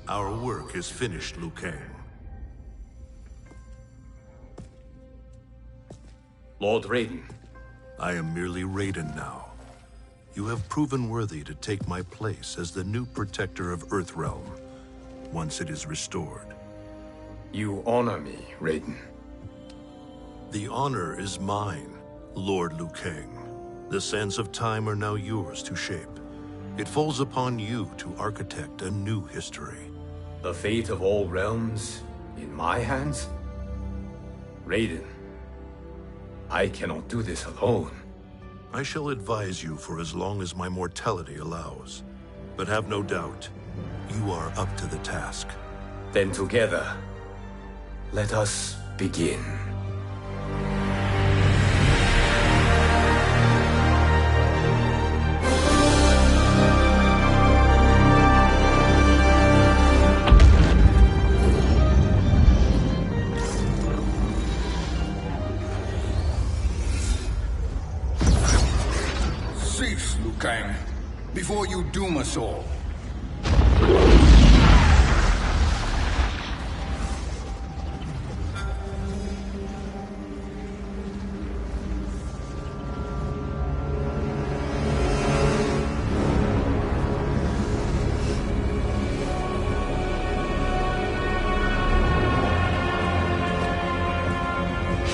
Our work is finished, Liu Kang. Lord Raiden. I am merely Raiden now. You have proven worthy to take my place as the new protector of Earthrealm, once it is restored. You honor me, Raiden. The honor is mine, Lord Liu Kang. The sands of time are now yours to shape. It falls upon you to architect a new history. The fate of all realms in my hands? Raiden, I cannot do this alone. I shall advise you for as long as my mortality allows. But have no doubt, you are up to the task. Then together, let us begin. Cease, Liu Kang, before you doom us all.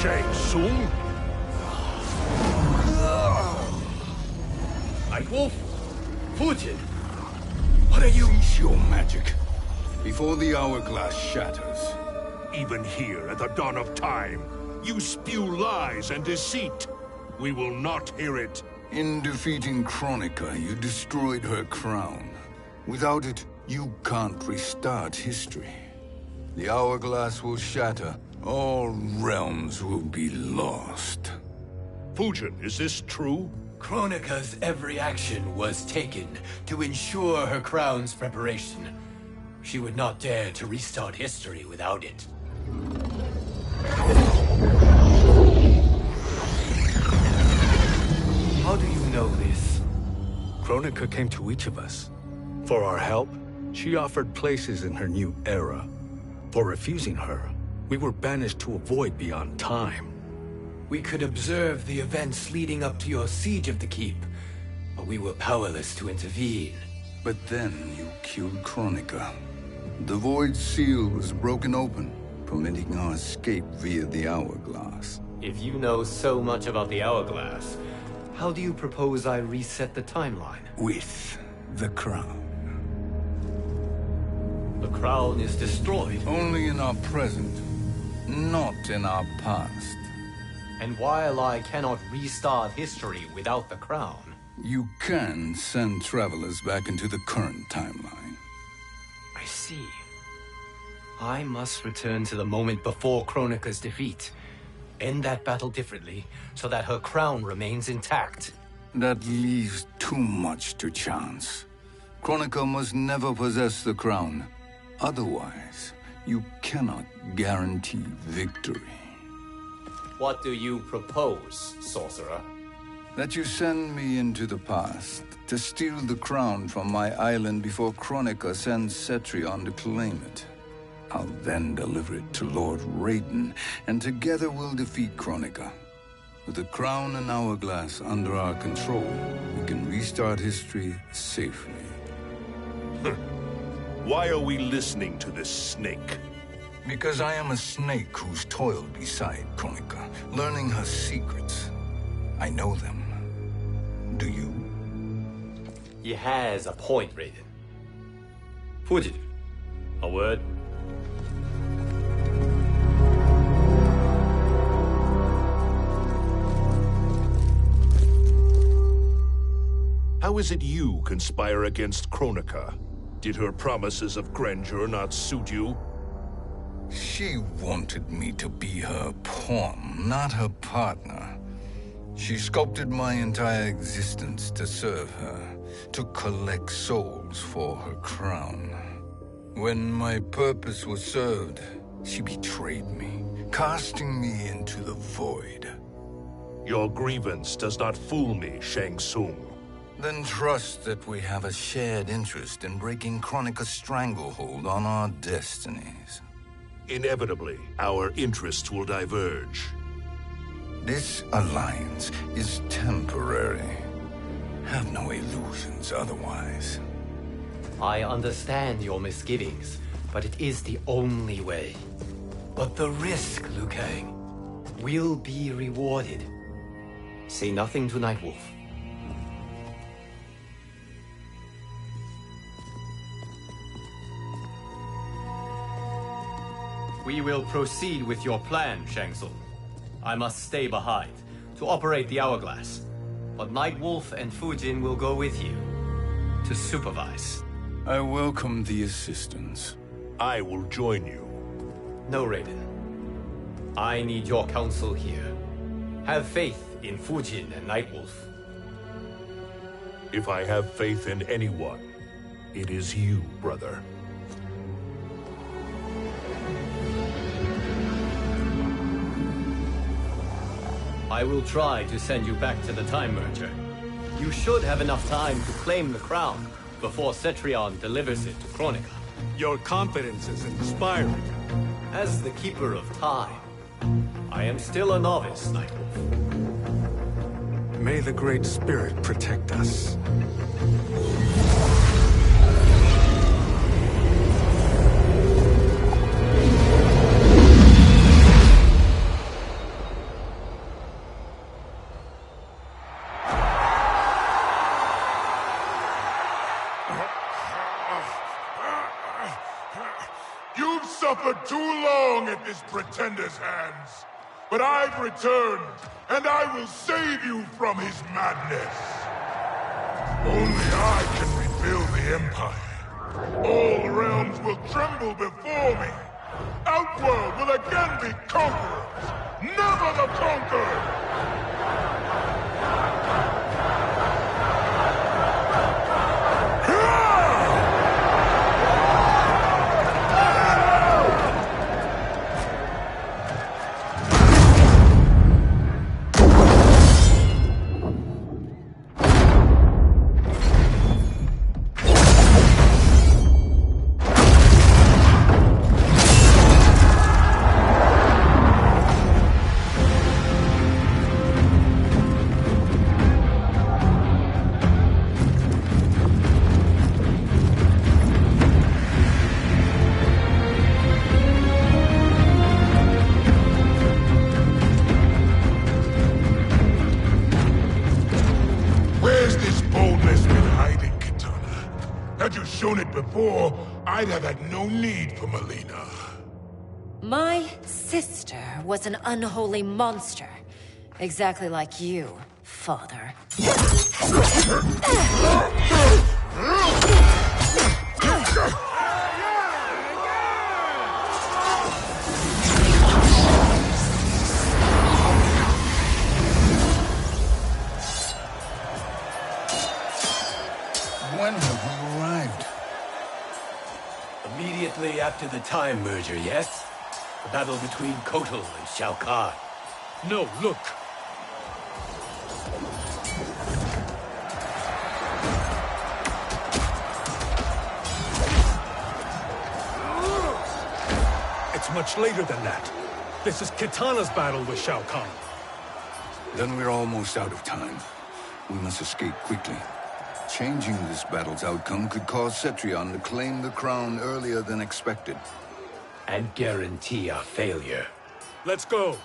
Shang Tsung? Wolf, Fujin, what are you? Cease your magic, before the hourglass shatters. Even here at the dawn of time, you spew lies and deceit. We will not hear it. In defeating Kronika, you destroyed her crown. Without it, you can't restart history. The hourglass will shatter. All realms will be lost. Fujin, is this true? Kronika's every action was taken to ensure her crown's preparation. She would not dare to restart history without it. How do you know this? Kronika came to each of us. For our help, she offered places in her new era. For refusing her, we were banished to a void beyond time. We could observe the events leading up to your siege of the keep, but we were powerless to intervene. But then you killed Kronika. The Void Seal was broken open, permitting our escape via the hourglass. If you know so much about the hourglass, how do you propose I reset the timeline? With the crown. The crown is destroyed. Only in our present, not in our past. And while I cannot restart history without the crown... You can send travelers back into the current timeline. I see. I must return to the moment before Kronika's defeat. End that battle differently, so that her crown remains intact. That leaves too much to chance. Kronika must never possess the crown. Otherwise, you cannot guarantee victory. What do you propose, sorcerer? That you send me into the past to steal the crown from my island before Kronika sends Cetrion to claim it. I'll then deliver it to Lord Raiden, and together we'll defeat Kronika. With the crown and hourglass under our control, we can restart history safely. Why are we listening to this snake? Because I am a snake who's toiled beside Kronika, learning her secrets. I know them. Do you? He has a point, Raiden. Fujin, a word? How is it you conspire against Kronika? Did her promises of grandeur not suit you? She wanted me to be her pawn, not her partner. She sculpted my entire existence to serve her, to collect souls for her crown. When my purpose was served, she betrayed me, casting me into the void. Your grievance does not fool me, Shang Tsung. Then trust that we have a shared interest in breaking Kronika's stranglehold on our destinies. Inevitably, our interests will diverge. This alliance is temporary. Have no illusions otherwise. I understand your misgivings, but it is the only way. But the risk, Liu Kang, will be rewarded. Say nothing to Nightwolf. We will proceed with your plan, Shang Tsung. I must stay behind to operate the Hourglass. But Nightwolf and Fujin will go with you to supervise. I welcome the assistance. I will join you. No, Raiden. I need your counsel here. Have faith in Fujin and Nightwolf. If I have faith in anyone, it is you, brother. I will try to send you back to the Time Merger. You should have enough time to claim the crown before Cetrion delivers it to Kronika. Your confidence is inspiring. As the Keeper of Time, I am still a novice, Nightwolf. May the Great Spirit protect us. You've suffered too long at this pretender's hands. But I've returned, and I will save you from his madness. Only I can rebuild the Empire. All realms will tremble before me. Outworld will again be conquerors, never the conquered! Had you shown it before, I'd have had no need for Melina. My sister was an unholy monster. Exactly like you, father. When have we arrived? Immediately after the Time Merger, yes? The battle between Kotal and Shao Kahn. No, look! It's much later than that. This is Kitana's battle with Shao Kahn. Then we're almost out of time. We must escape quickly. Changing this battle's outcome could cause Cetrion to claim the crown earlier than expected. And guarantee our failure. Let's go!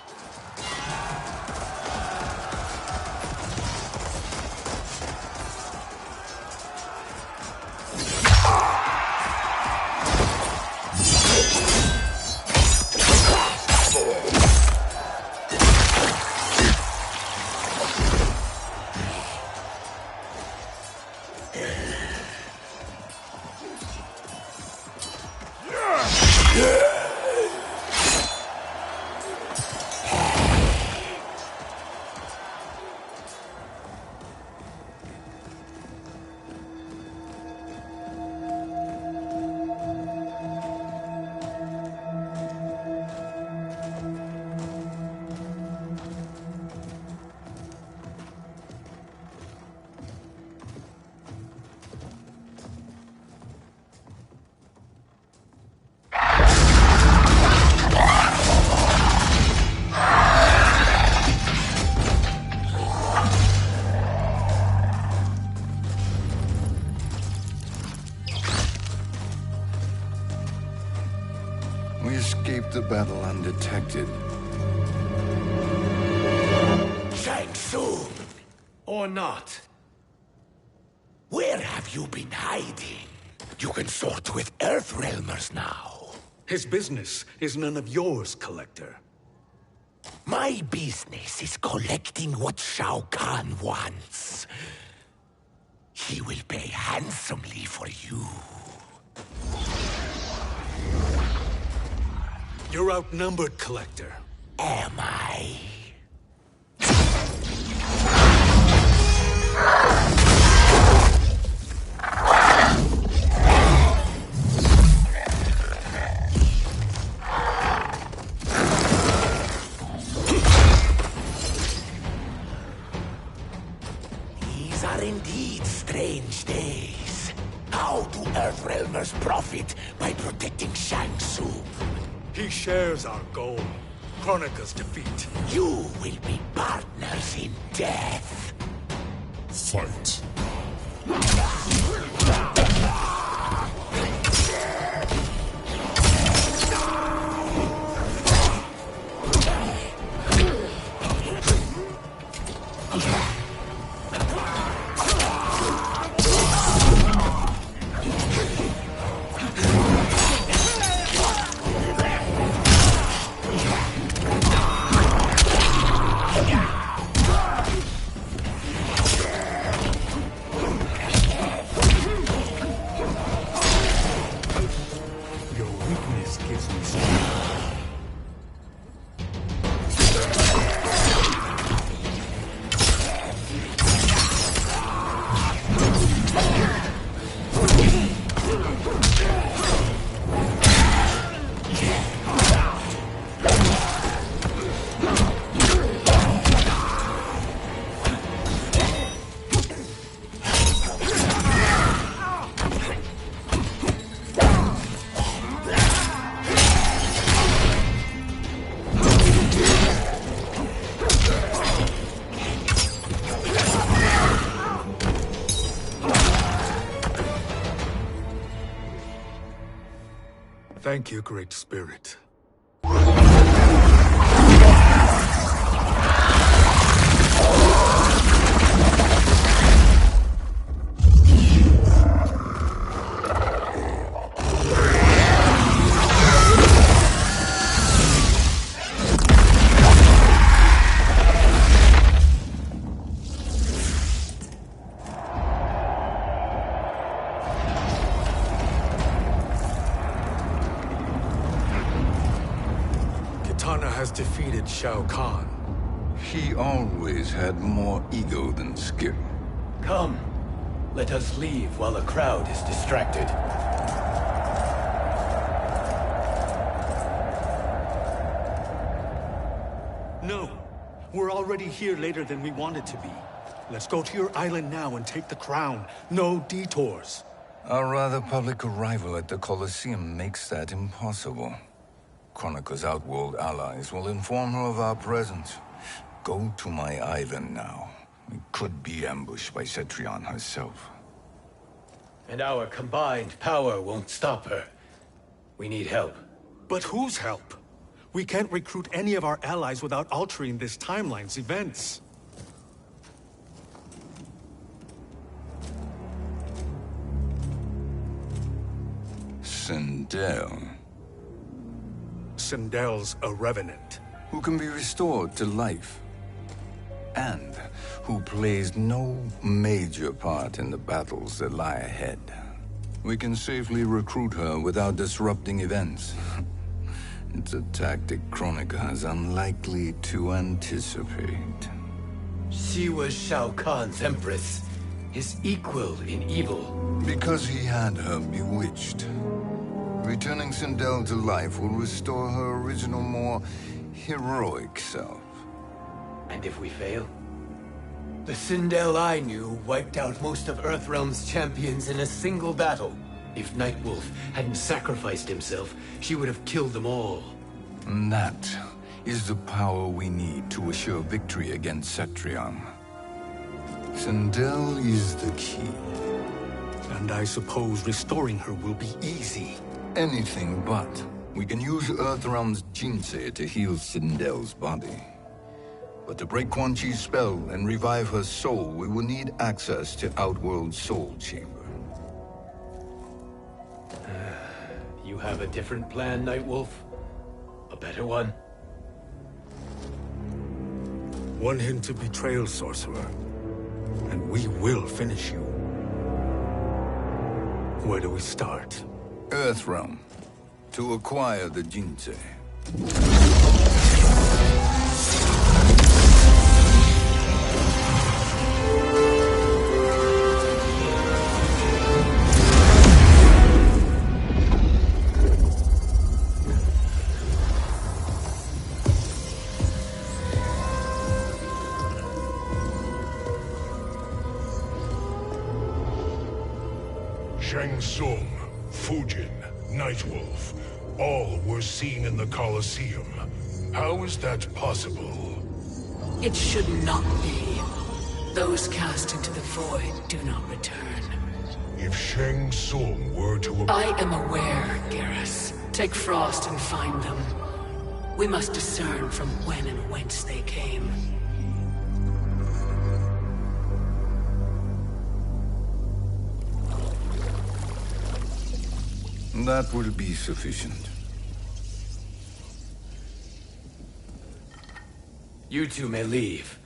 the battle undetected. Shang Tsung! Or not. Where have you been hiding? You can sort with Earthrealmers now. His business is none of yours, Collector. My business is collecting what Shao Kahn wants. He will pay handsomely for you. You're outnumbered, Collector. Am I? These are indeed strange days. How do Earthrealmers profit by protecting Shang Tsung? He shares our goal. Kronika's defeat. You will be partners in death. Fight. Your weakness gives me strength. Thank you, Great Spirit. Kitana has defeated Shao Kahn. He always had more ego than skill. Come, let us leave while the crowd is distracted. No, we're already here later than we wanted to be. Let's go to your island now and take the crown. No detours. Our rather public arrival at the Colosseum makes that impossible. Kronika's outworld allies will inform her of our presence. Go to my island now. We could be ambushed by Cetrion herself. And our combined power won't stop her. We need help. But whose help? We can't recruit any of our allies without altering this timeline's events. Sindel, Sindel's a revenant. who can be restored to life, and who plays no major part in the battles that lie ahead. We can safely recruit her without disrupting events. It's a tactic Kronika is unlikely to anticipate. She was Shao Kahn's empress, his equal in evil. Because he had her bewitched. Returning Sindel to life will restore her original, more heroic self. And if we fail? The Sindel I knew wiped out most of Earthrealm's champions in a single battle. If Nightwolf hadn't sacrificed himself, she would have killed them all. And that is the power we need to assure victory against Cetrion. Sindel is the key. And I suppose restoring her will be easy. Anything but. We can use Earthrealm's Jinsei to heal Sindel's body. But to break Quan Chi's spell and revive her soul, we will need access to Outworld's Soul Chamber. You have a different plan, Nightwolf? A better one? Want him to betrayal, Sorcerer. And we will finish you. Where do we start? Earthrealm. To acquire the Jinsei. Shang Tsung, Fujin, Nightwolf, all were seen in the Colosseum. How is that possible? It should not be. Those cast into the void do not return. If Shang Tsung were to... I am aware, Garrus. Take Frost and find them. We must discern from when and whence they came. That will be sufficient. You two may leave.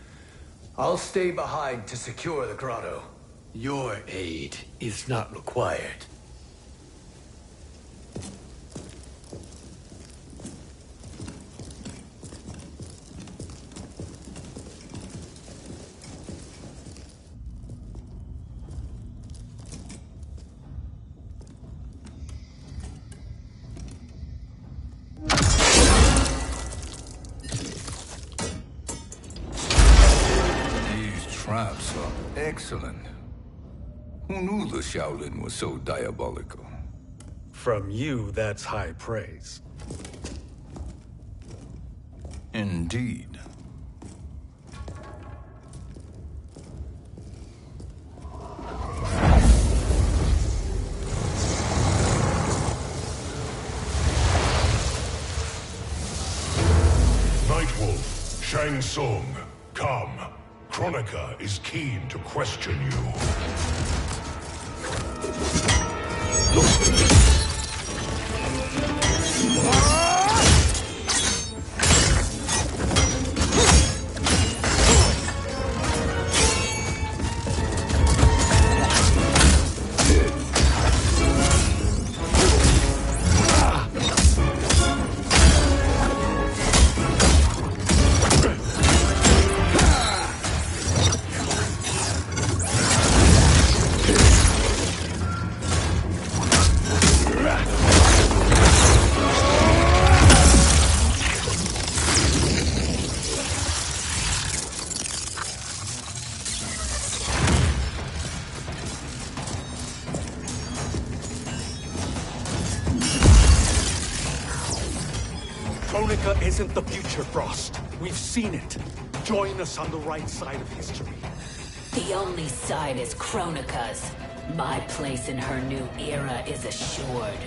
I'll stay behind to secure the grotto. Your aid is not required. Traps are excellent. Who knew the Shaolin was so diabolical? From you, that's high praise. Indeed. Nightwolf, Shang Tsung, come. Kronika is keen to question you. Kronika isn't the future, Frost. We've seen it. Join us on the right side of history. The only side is Kronika's. My place in her new era is assured.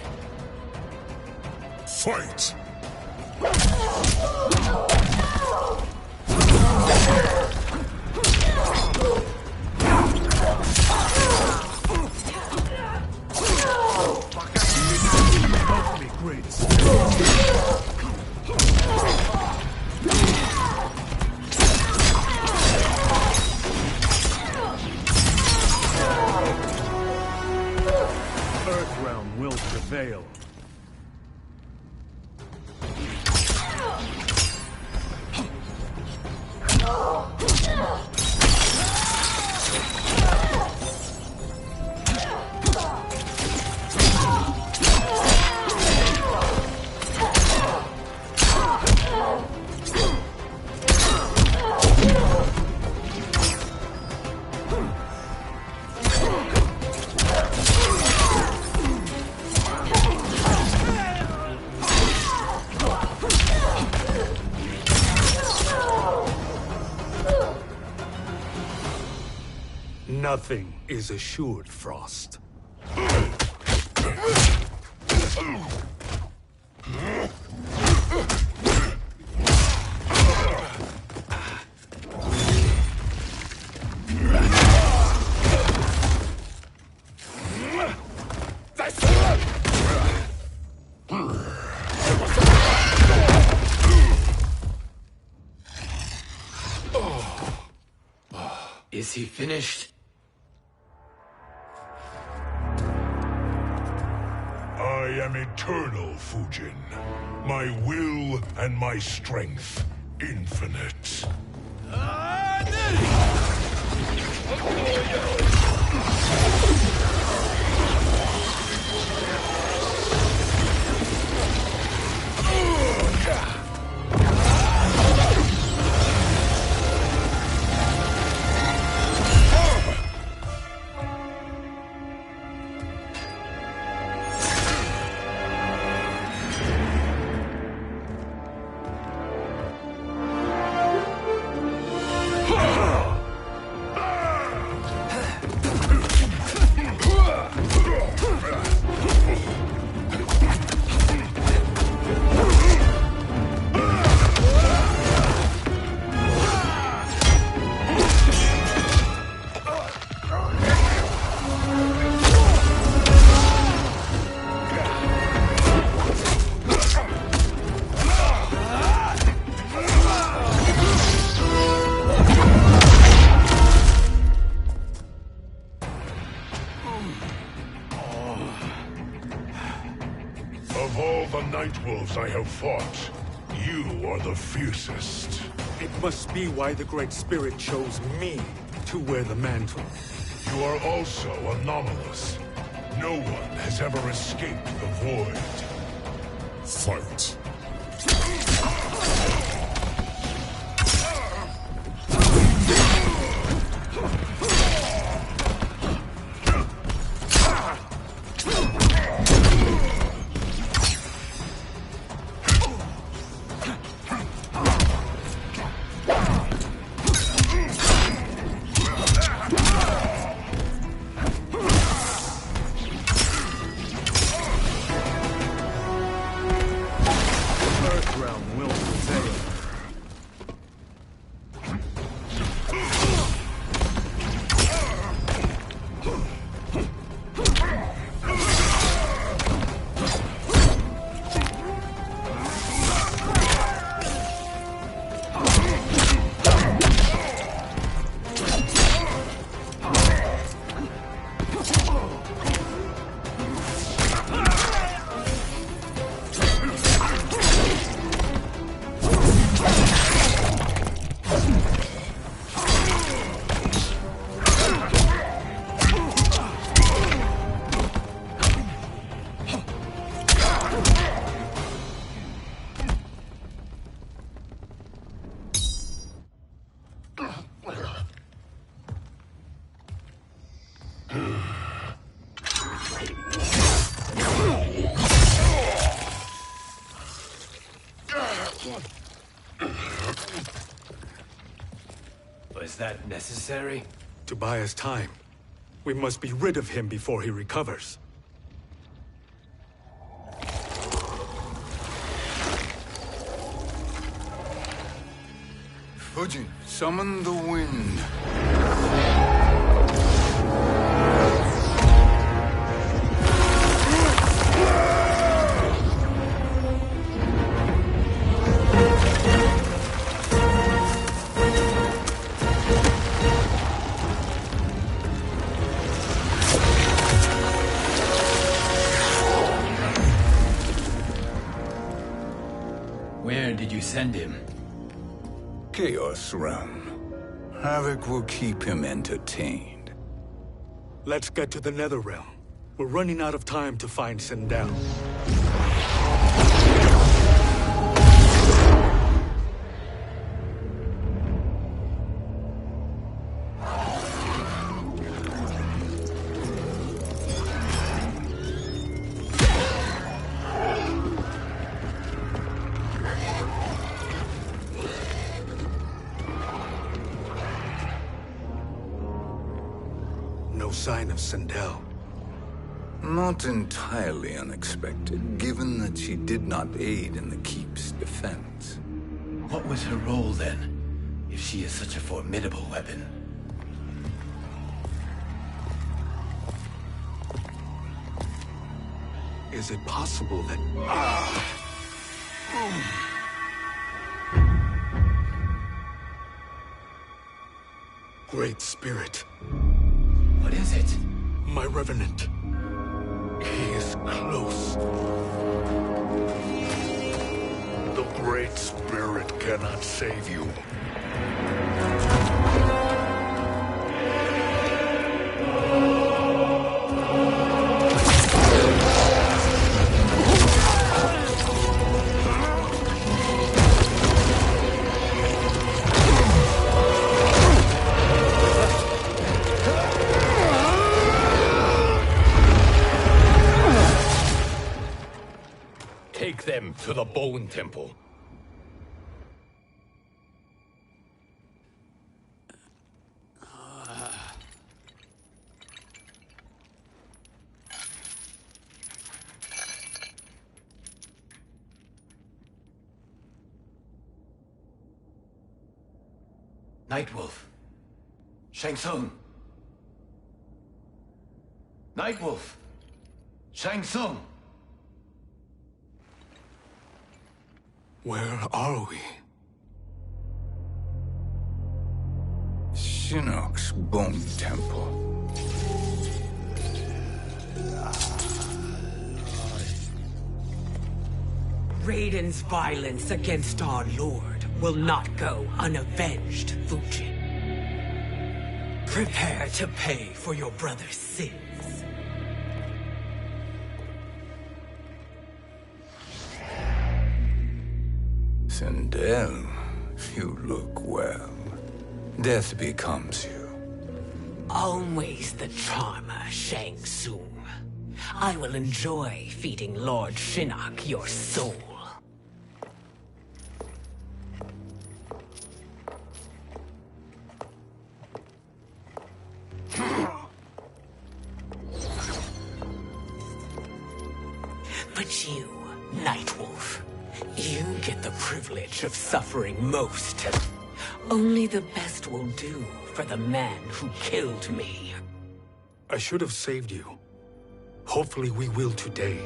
Fight! Earthrealm will prevail. Nothing is assured, Frost. Is he finished? I am eternal, Fujin. My will and my strength, infinite. Of all the Nightwolves I have fought, you are the fiercest. It must be why the Great Spirit chose me to wear the mantle. You are also anomalous. No one has ever escaped the void. Fight. Was that necessary? To buy us time. We must be rid of him before he recovers. Fujin, summon the wind. Where did you send him? Chaos Realm. Havoc will keep him entertained. Let's get to the Netherrealm. We're running out of time to find Sindel. No sign of Sindel. Not entirely unexpected, given that she did not aid in the Keep's defense. What was her role then, if she is such a formidable weapon? Is it possible that... Great Spirit. What is it? My Revenant. He is close. The Great Spirit cannot save you. Take them to the Bone Temple. Nightwolf. Shang Tsung. Nightwolf. Shang Tsung. Where are we? Shinnok's Bone Temple. Raiden's violence against our Lord will not go unavenged, Fujin. Prepare to pay for your brother's sins. Sindel, you look well. Death becomes you. Always the charmer, Shang Tsung. I will enjoy feeding Lord Shinnok your soul. But you, Nightwolf, you get the privilege of suffering most. Only the best will do for the man who killed me. I should have saved you. Hopefully we will today.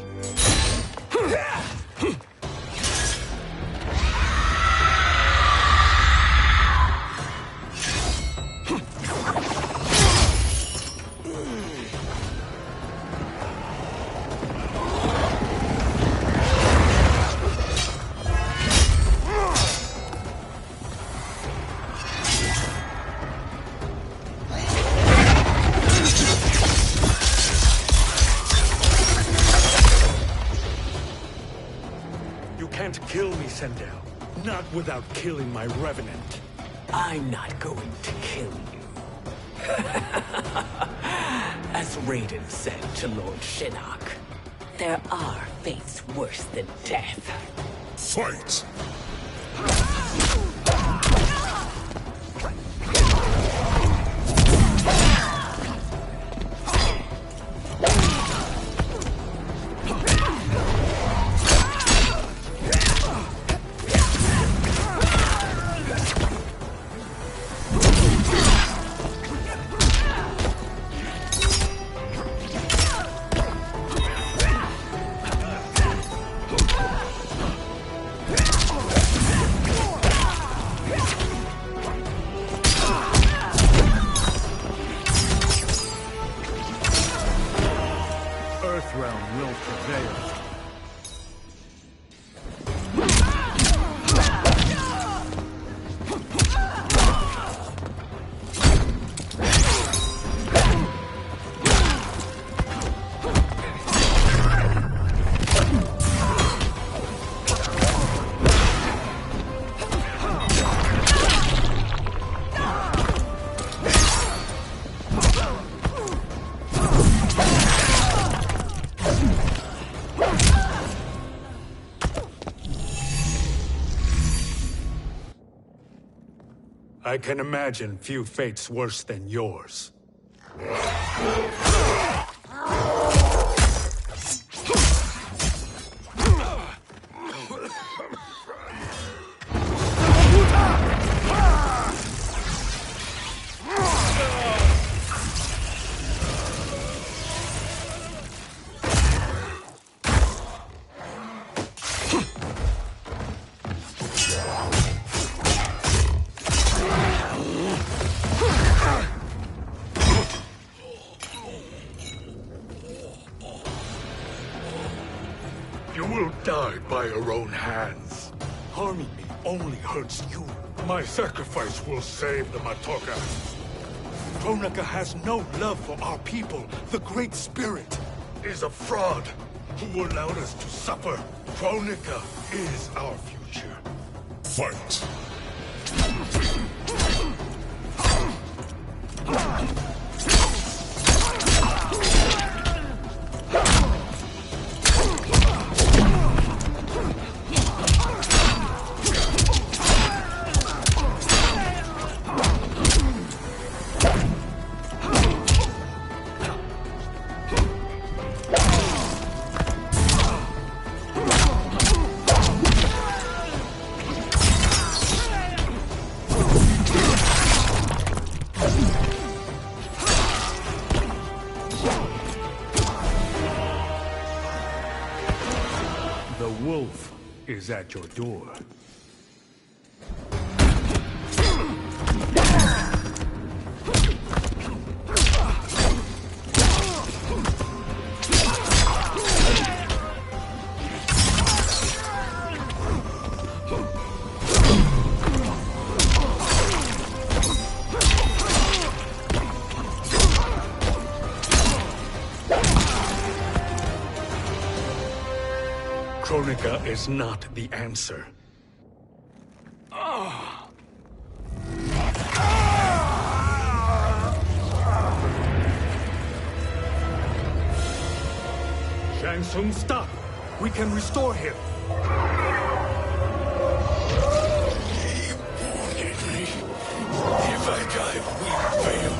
Kill me, Sindel. Not without killing my Revenant. I'm not going to kill you. As Raiden said to Lord Shinnok, there are fates worse than death. Fight! Earthrealm will prevail. I can imagine few fates worse than yours. will die by your own hands. Harming me only hurts you. My sacrifice will save the Matoka. Kronika has no love for our people. The Great Spirit is a fraud who allowed us to suffer. Kronika is our future. Fight! The wolf is at your door. Kronika is not the answer. Shang Tsung, stop! We can restore him! He wanted me. If I die, we fail.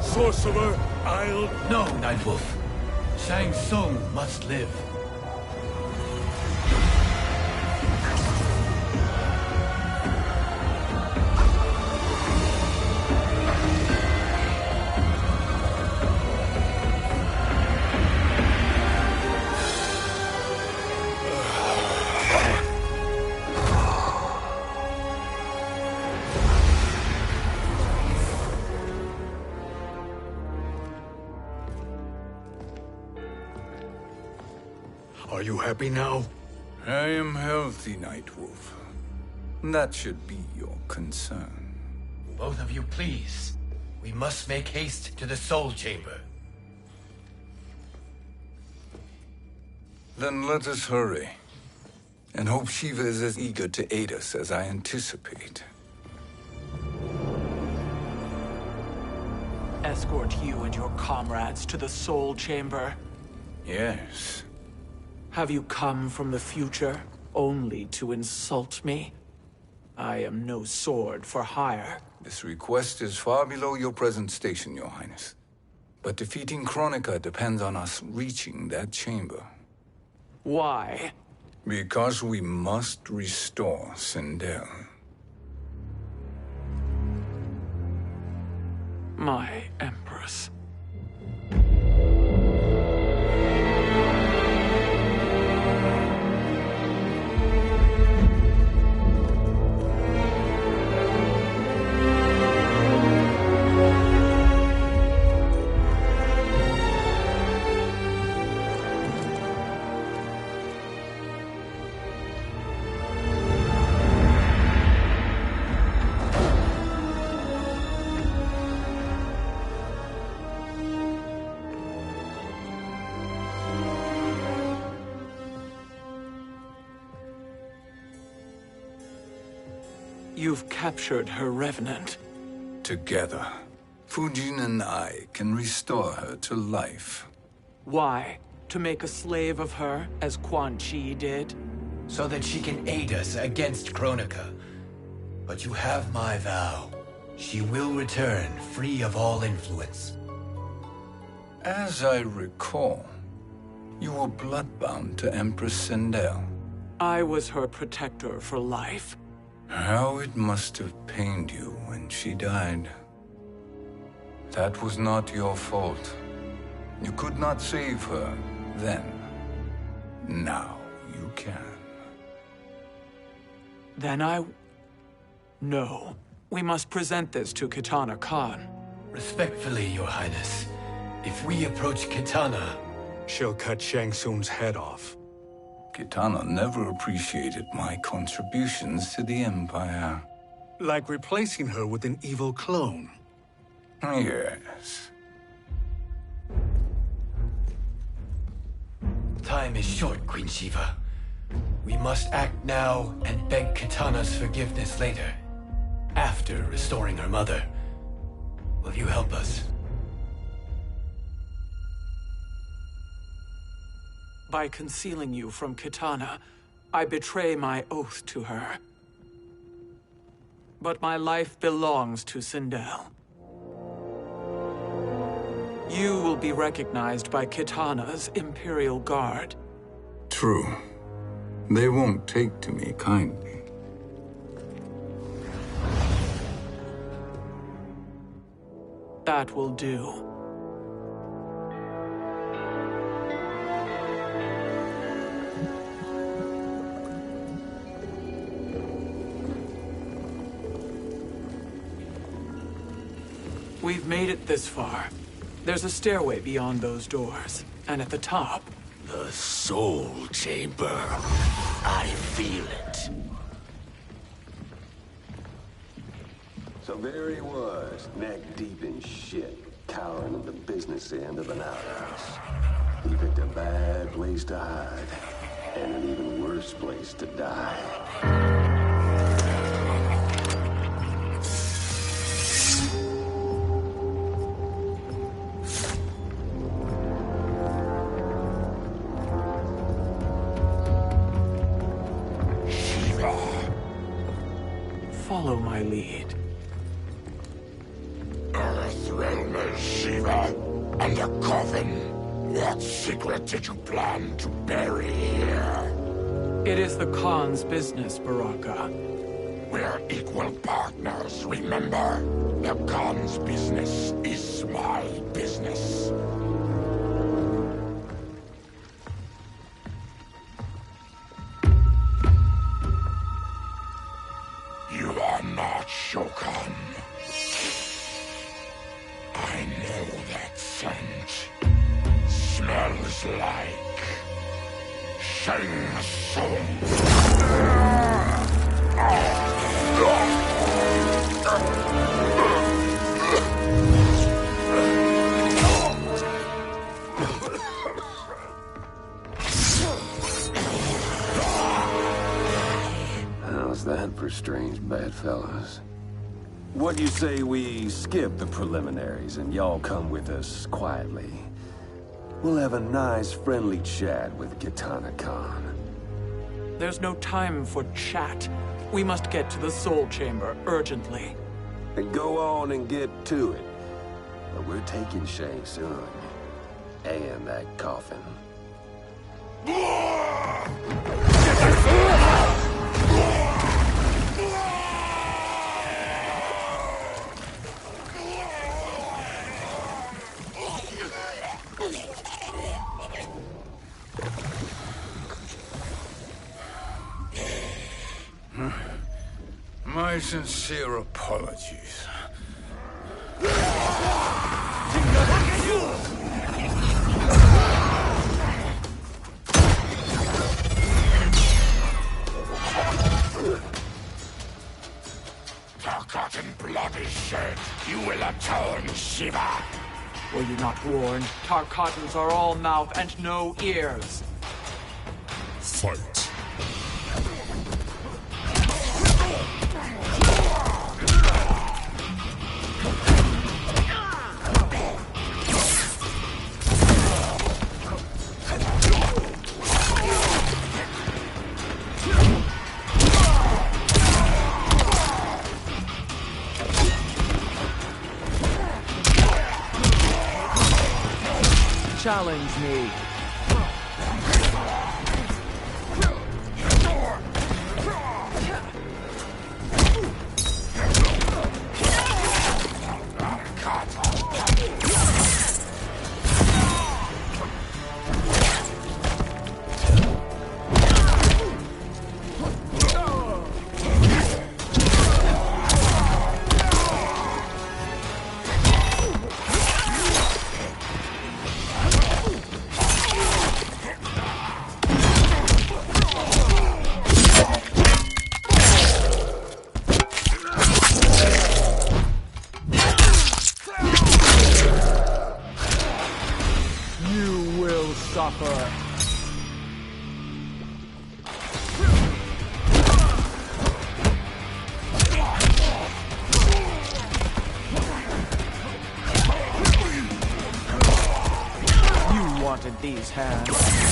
Sorcerer, I'll... No, Nightwolf. Shang Tsung must live. Are you happy now? I am healthy, Nightwolf. That should be your concern. Both of you, please. We must make haste to the Soul Chamber. Then let us hurry. And hope Shiva is as eager to aid us as I anticipate. Escort you and your comrades to the Soul Chamber. Yes. Have you come from the future only to insult me? I am no sword for hire. This request is far below your present station, Your Highness. But defeating Kronika depends on us reaching that chamber. Why? Because we must restore Sindel. My Empress. You've captured her revenant. Together, Fujin and I can restore her to life. Why? To make a slave of her, as Quan Chi did? So that she can aid us against Kronika. But you have my vow. She will return free of all influence. As I recall, you were bloodbound to Empress Sindel. I was her protector for life. How it must have pained you when she died. That was not your fault. You could not save her then. Now you can. Then No. We must present this to Kitana Khan. Respectfully, Your Highness, if we approach Kitana... She'll cut Shang Tsung's head off. Kitana never appreciated my contributions to the Empire. Like replacing her with an evil clone. Yes. Time is short, Queen Shiva. We must act now and beg Kitana's forgiveness later. After restoring her mother. Will you help us? By concealing you from Kitana, I betray my oath to her. But my life belongs to Sindel. You will be recognized by Kitana's Imperial Guard. True. They won't take to me kindly. That will do. We've made it this far. There's a stairway beyond those doors, and at the top... The Soul Chamber. I feel it. So there he was, neck deep in shit, cowering at the business end of an outhouse. He picked a bad place to hide, and an even worse place to die. Follow my lead. Earthrealmer Shiva, and a coffin. What secret did you plan to bury here? It is the Khan's business, Baraka. We're equal partners, remember? The Khan's business is my business. You are not Shokan. I know that scent. Smells like Shang Tsung. How's that for strange bedfellows? What do you say we skip the preliminaries and y'all come with us quietly? We'll have a nice, friendly chat with Kitana Khan. There's no time for chat. We must get to the Soul Chamber urgently. And go on and get to it. But we're taking Shang Tsung. And that coffin. My sincere apologies. Forgotten blood is shed. You will atone, Shiva. Were you not warned? Tarkatans are all mouth and no ears. Fight. Challenge me. suffer. You wanted these hands.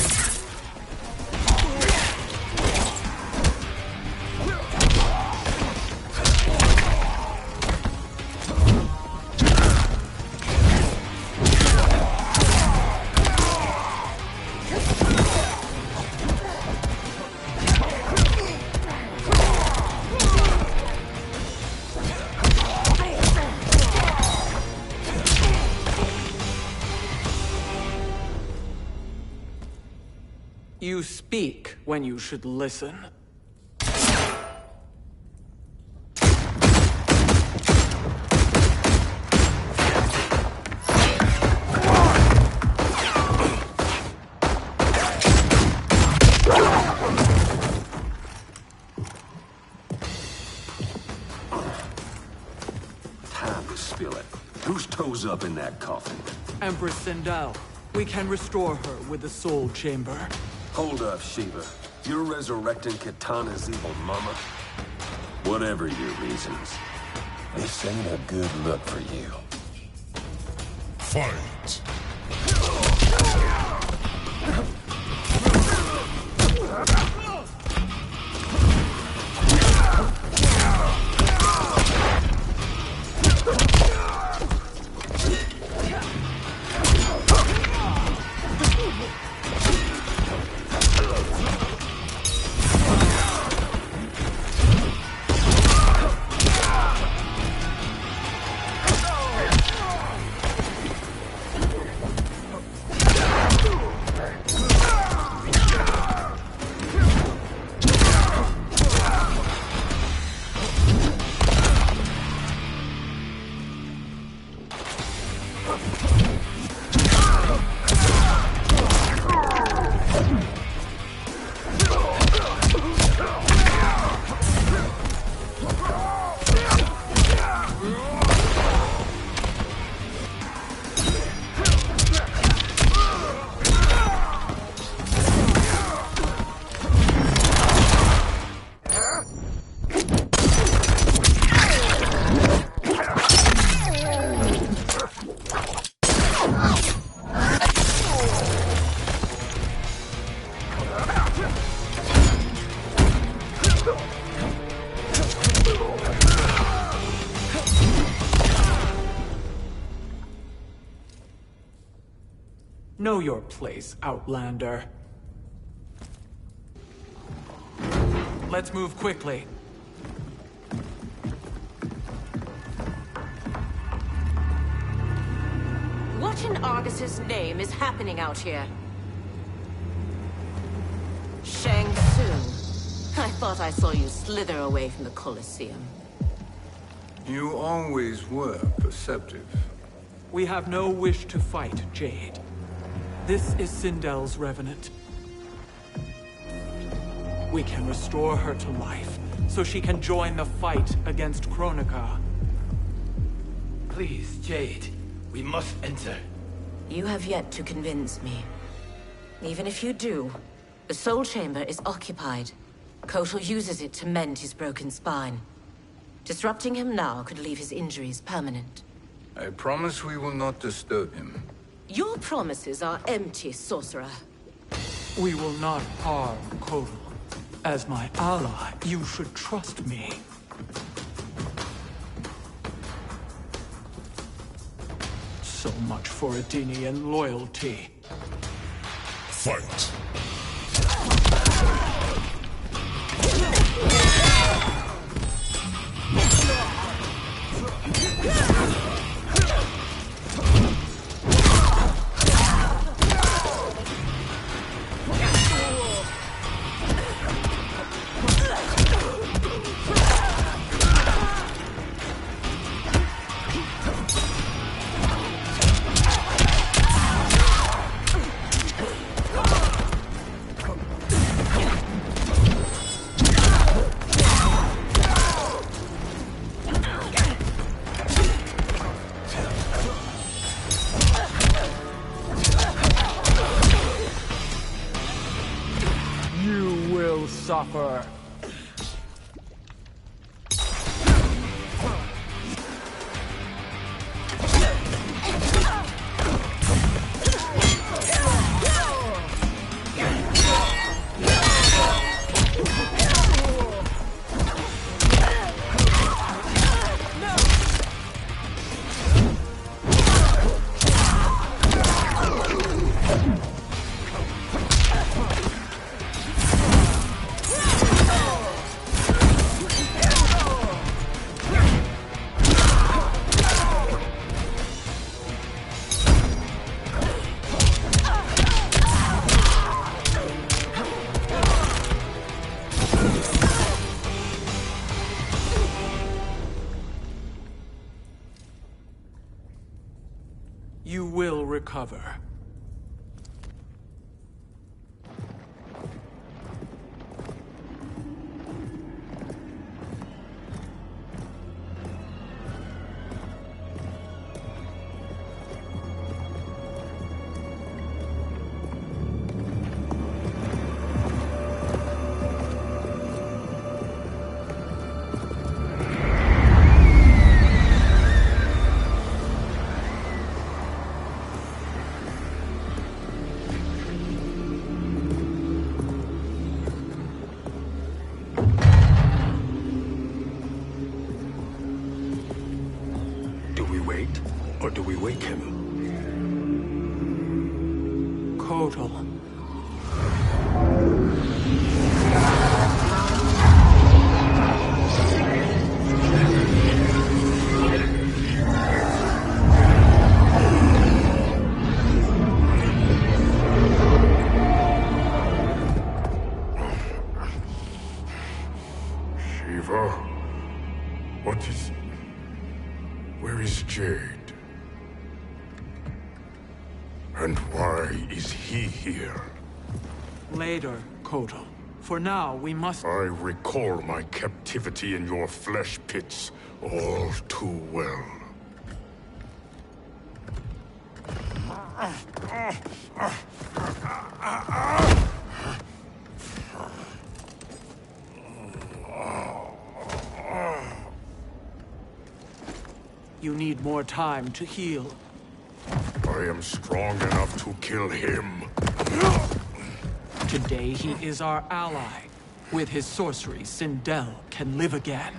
You speak when you should listen. Time to spill it. Whose toes up in that coffin? Empress Sindel. We can restore her with the Soul Chamber. Hold up, Shiva. You're resurrecting Kitana's evil mama? Whatever your reasons, this ain't a good look for you. Fight! Know your place, Outlander. Let's move quickly. What in Argus's name is happening out here? Shang Tsung. I thought I saw you slither away from the Colosseum. You always were perceptive. We have no wish to fight, Jade. This is Sindel's Revenant. We can restore her to life, so she can join the fight against Kronika. Please, Jade. We must enter. You have yet to convince me. Even if you do, the Soul Chamber is occupied. Kotal uses it to mend his broken spine. Disrupting him now could leave his injuries permanent. I promise we will not disturb him. Your promises are empty, sorcerer. We will not harm Kotal. As my ally, you should trust me. So much for Adenian loyalty. Fight! suffer. You will recover. Or do we wake him? Kotal. Shiva? What is... Where is Jade? And why is he here? Later, Kotal. For now, we must... I recall my captivity in your flesh pits all too well. You need more time to heal. I am strong enough to kill him. Today he is our ally. With his sorcery, Sindel can live again.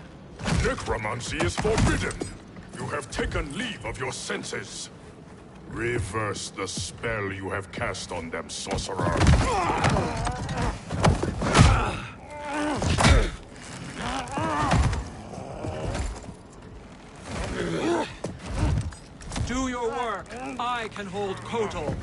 Necromancy is forbidden. You have taken leave of your senses. Reverse the spell you have cast on them, sorcerer. Do your work. I can hold Kotal.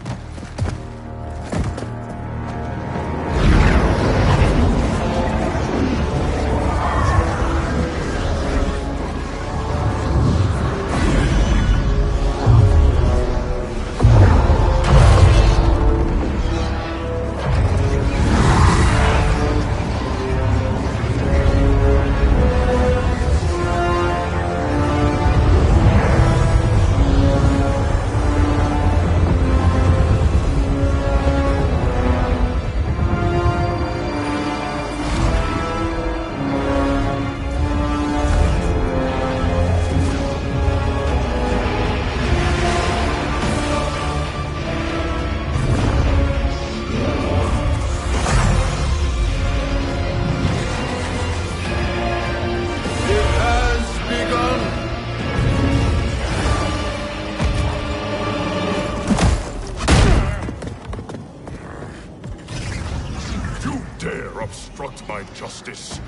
Obstruct my justice.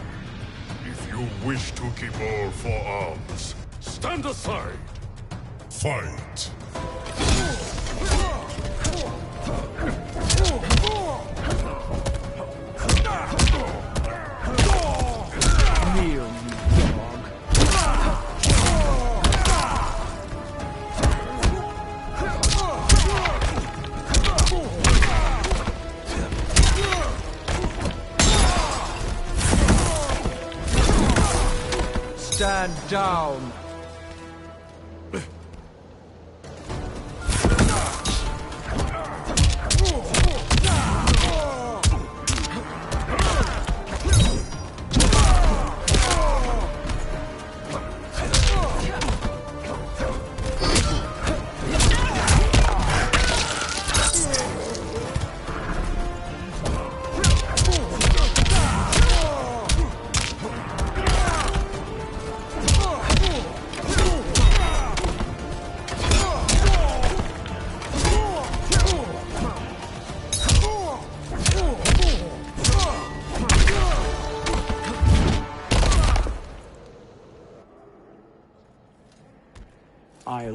If you wish to keep all four arms, stand aside. Fight. Kneel, you dog. Stand down.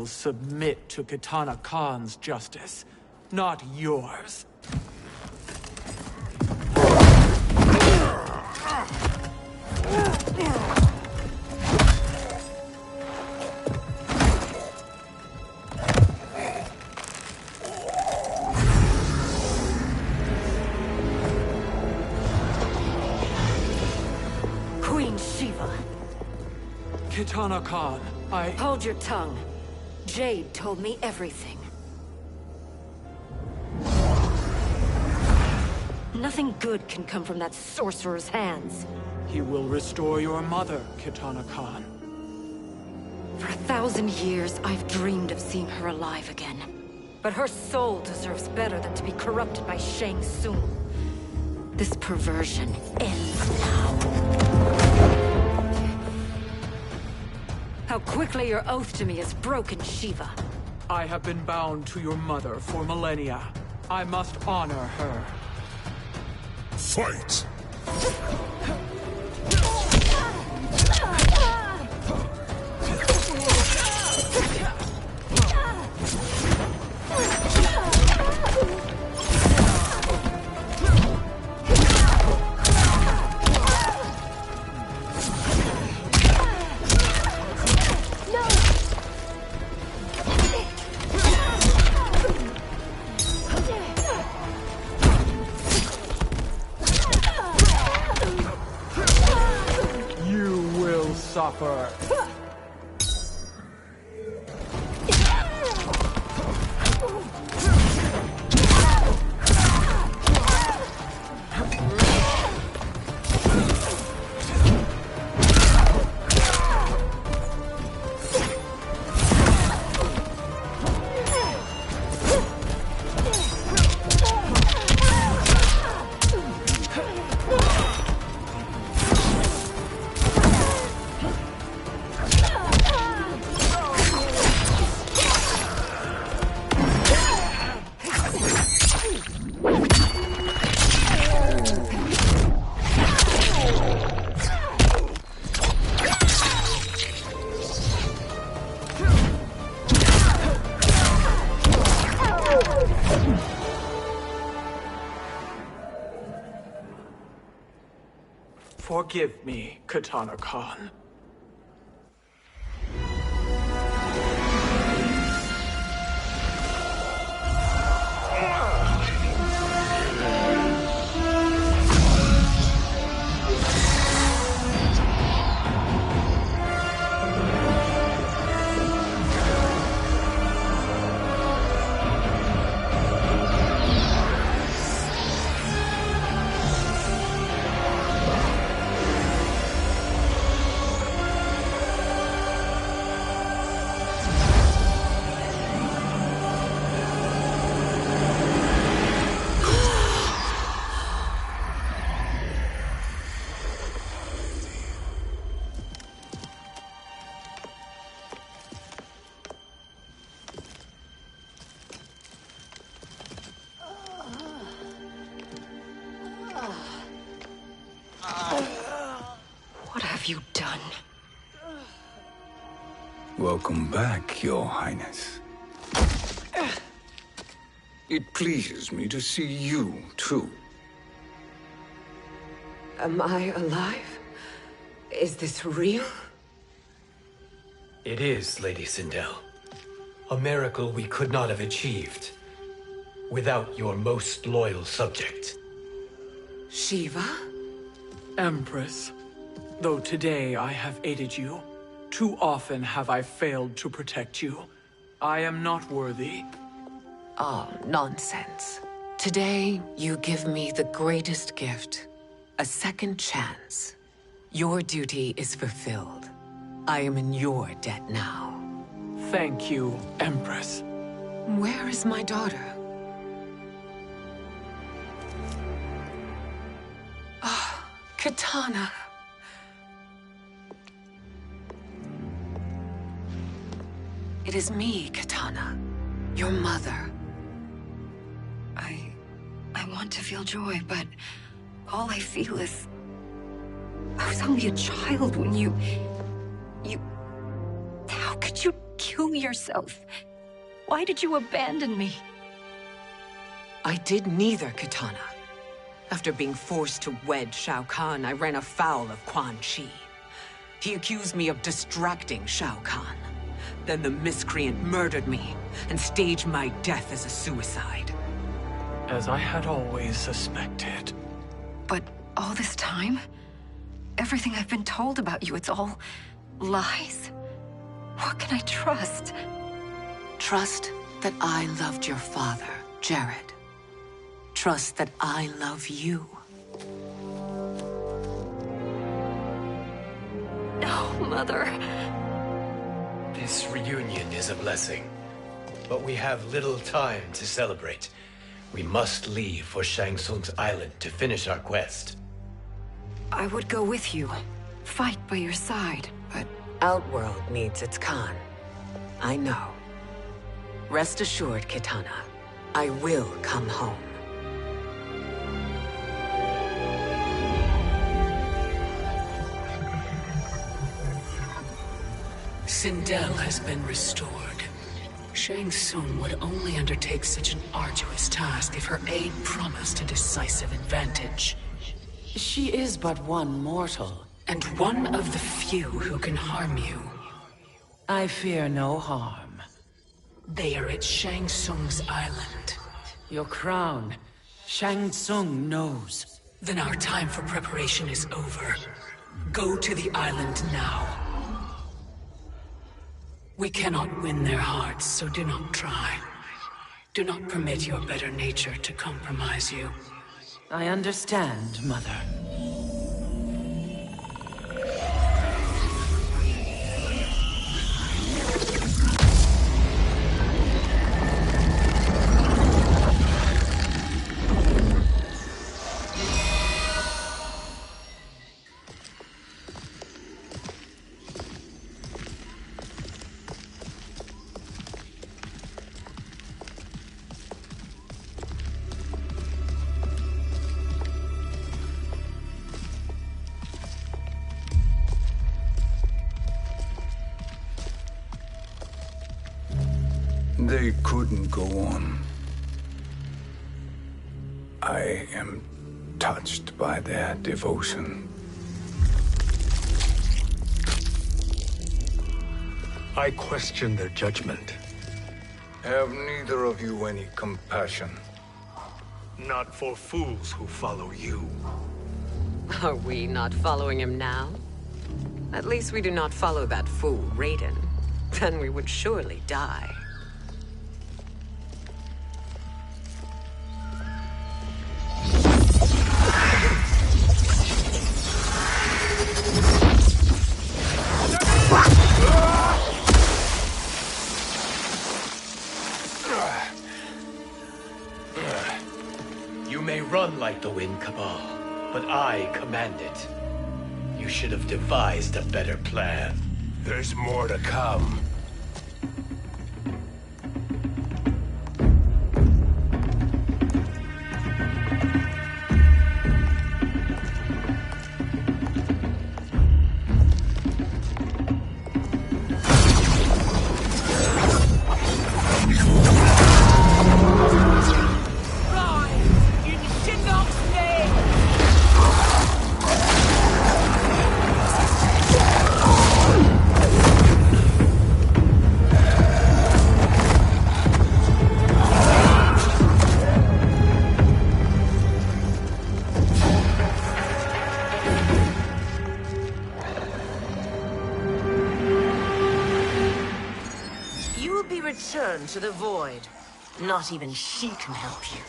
submit to Kitana Khan's justice, not yours. Queen Shiva. Kitana Khan, Hold your tongue. Jade told me everything. Nothing good can come from that sorcerer's hands. He will restore your mother, Kitana Khan. For 1,000 years, I've dreamed of seeing her alive again. But her soul deserves better than to be corrupted by Shang Tsung. This perversion ends now. How quickly your oath to me is broken, Shiva. I have been bound to your mother for millennia. I must honor her. Fight! Suffer. Forgive me, Kitana Khan. What have you done? Welcome back, Your Highness. It pleases me to see you, too. Am I alive? Is this real? It is, Lady Sindel. A miracle we could not have achieved without your most loyal subject. Shiva? Empress, though today I have aided you, too often have I failed to protect you. I am not worthy. Oh, nonsense. Today, you give me the greatest gift. A second chance. Your duty is fulfilled. I am in your debt now. Thank you, Empress. Where is my daughter? Ah, Kitana. It is me, Kitana. Your mother. I want to feel joy, but all I feel is... I was only a child when you... How could you kill yourself? Why did you abandon me? I did neither, Kitana. After being forced to wed Shao Kahn, I ran afoul of Quan Chi. He accused me of distracting Shao Kahn. Then the miscreant murdered me and staged my death as a suicide. As I had always suspected. But all this time? Everything I've been told about you, it's all lies? What can I trust? Trust that I loved your father, Jared. Trust that I love you. No, Mother. This reunion is a blessing, but we have little time to celebrate. We must leave for Shang Tsung's island to finish our quest. I would go with you, fight by your side, but... Outworld needs its Khan. I know. Rest assured, Kitana, I will come home. Sindel has been restored. Shang Tsung would only undertake such an arduous task if her aid promised a decisive advantage. She is but one mortal, and one of the few who can harm you. I fear no harm. They are at Shang Tsung's island. Your crown, Shang Tsung knows. Then our time for preparation is over. Go to the island now. We cannot win their hearts, so do not try. Do not permit your better nature to compromise you. I understand, Mother. They couldn't go on. I am touched by their devotion. I question their judgment. Have neither of you any compassion? Not for fools who follow you. Are we not following him now? At least we do not follow that fool, Raiden. Then we would surely die. You may run like the wind, Cabal, but I command it. You should have devised a better plan. There's more to come. Return to the void. Not even she can help you.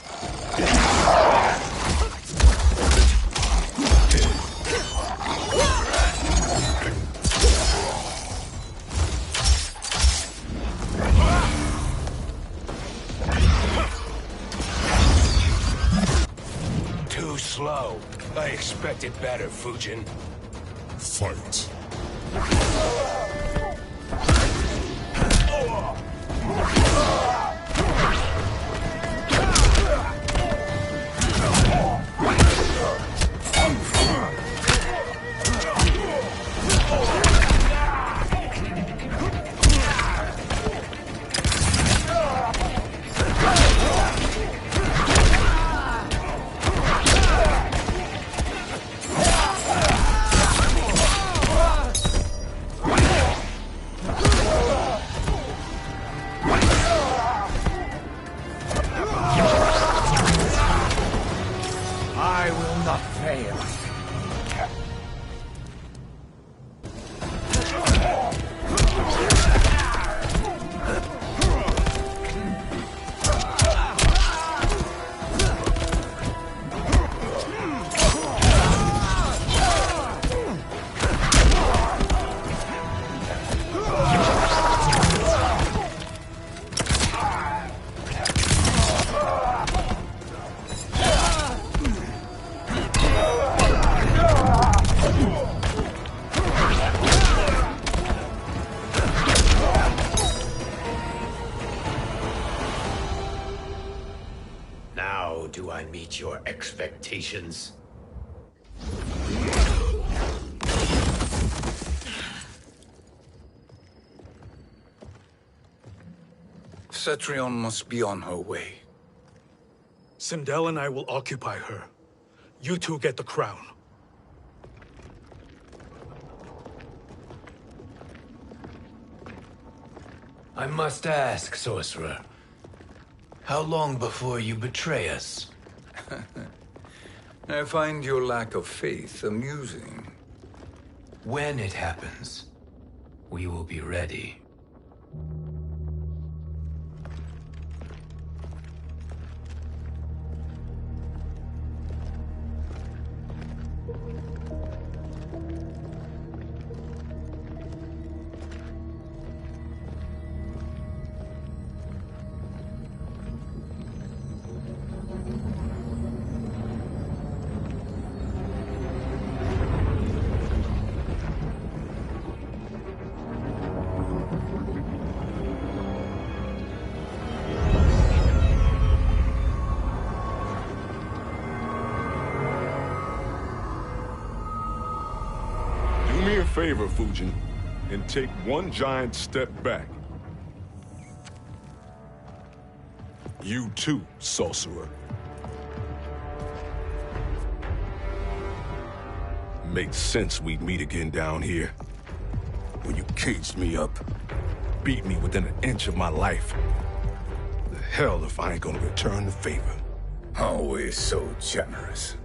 Too slow. I expected better, Fujin. Fight. chaos. Now do I meet your expectations? Cetrion must be on her way. Sindel and I will occupy her. You two get the crown. I must ask, sorcerer. How long before you betray us? I find your lack of faith amusing. When it happens, we will be ready. Favor, Fujin, and take one giant step back. You too, sorcerer. Makes sense we'd meet again down here. When you caged me up, beat me within an inch of my life. The hell if I ain't gonna return the favor. Always so generous.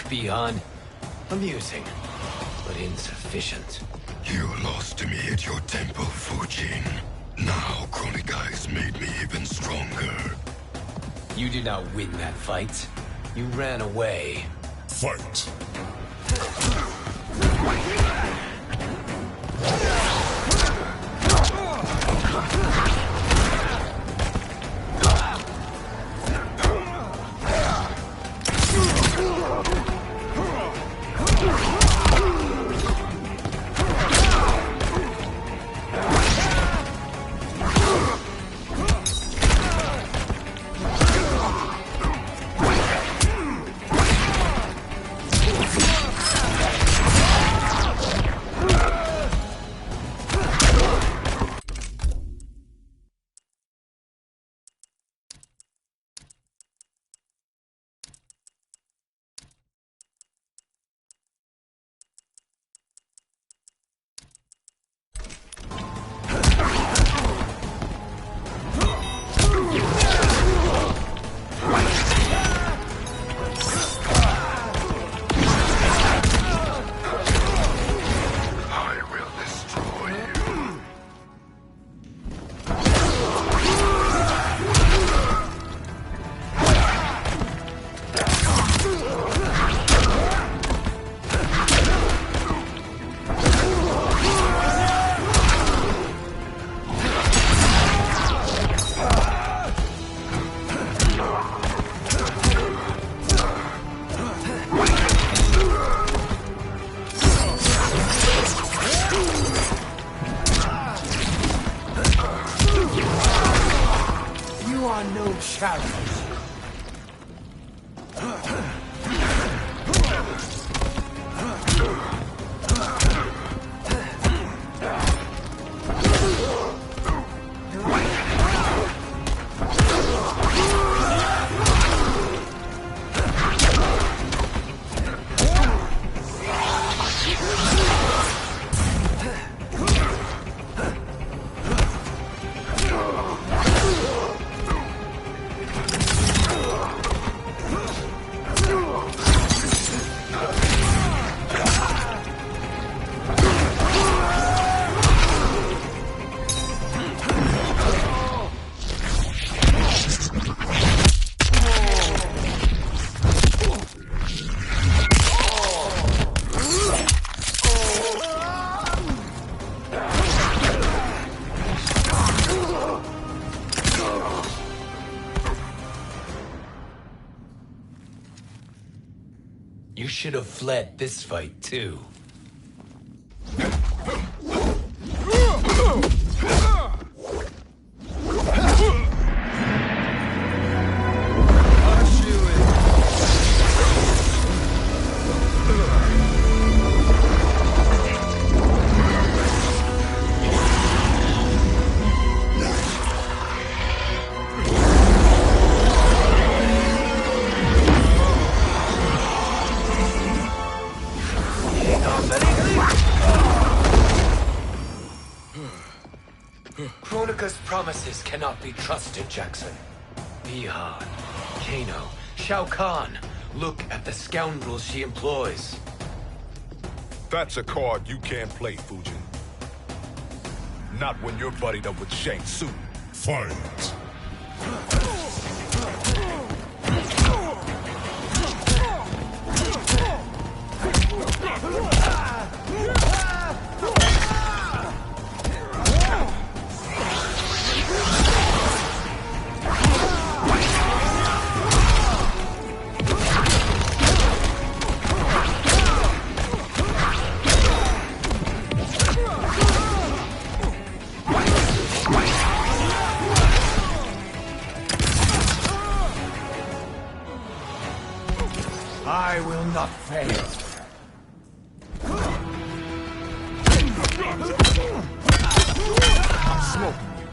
Beyond amusing, but insufficient. You lost to me at your temple, Fujin. Now Kronika has made me even stronger. You did not win that fight. You ran away. Fight! are no challenge. You should have fled this fight, too. Kronika's promises cannot be trusted, Jackson. Bihan, Kano, Shao Kahn. Look at the scoundrels she employs. That's a card you can't play, Fujin. Not when you're buddied up with Shang Tsung. Fight! I will not fail. I'm smoking you.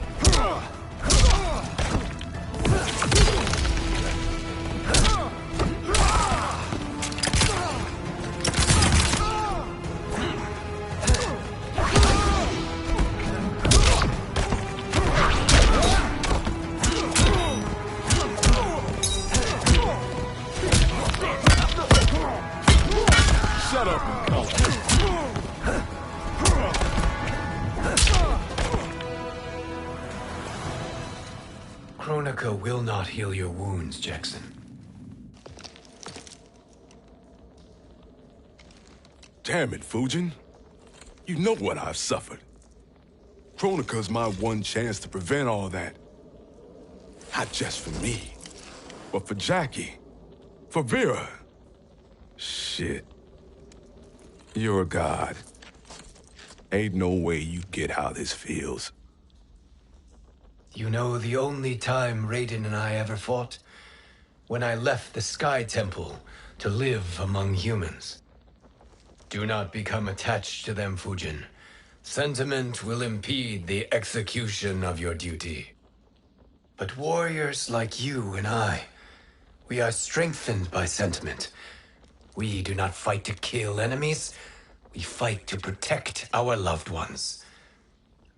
Shut up and come. Kronika will not heal your wounds, Jackson. Damn it, Fujin. You know what I've suffered. Kronika's my one chance to prevent all that. Not just for me, but for Jackie, for Vera. Shit. You're a god. Ain't no way you get how this feels. You know the only time Raiden and I ever fought? When I left the Sky Temple to live among humans. Do not become attached to them, Fujin. Sentiment will impede the execution of your duty. But warriors like you and I, we are strengthened by sentiment. We do not fight to kill enemies. We fight to protect our loved ones.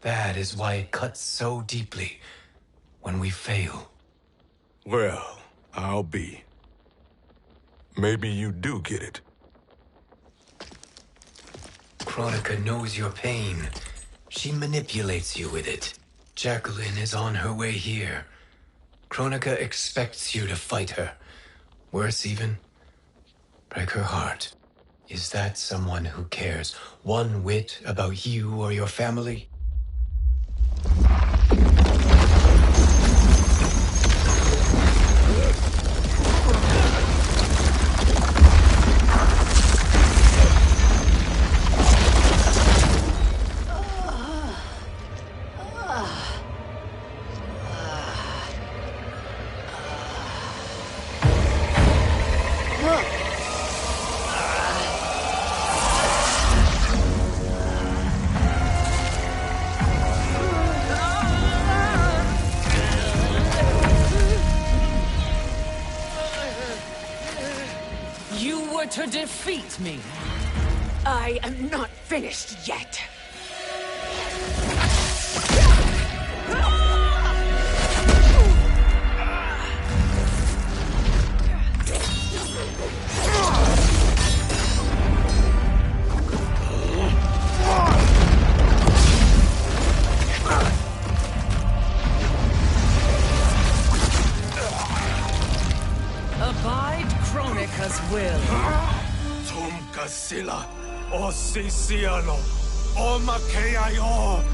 That is why it cuts so deeply when we fail. Well, I'll be. Maybe you do get it. Kronika knows your pain. She manipulates you with it. Jacqueline is on her way here. Kronika expects you to fight her. Worse even, break her heart. Is that someone who cares one whit about you or your family? defeat me. I am not finished yet. Abide Kronika's will. Tum kasila, o sisialo, o makeayo.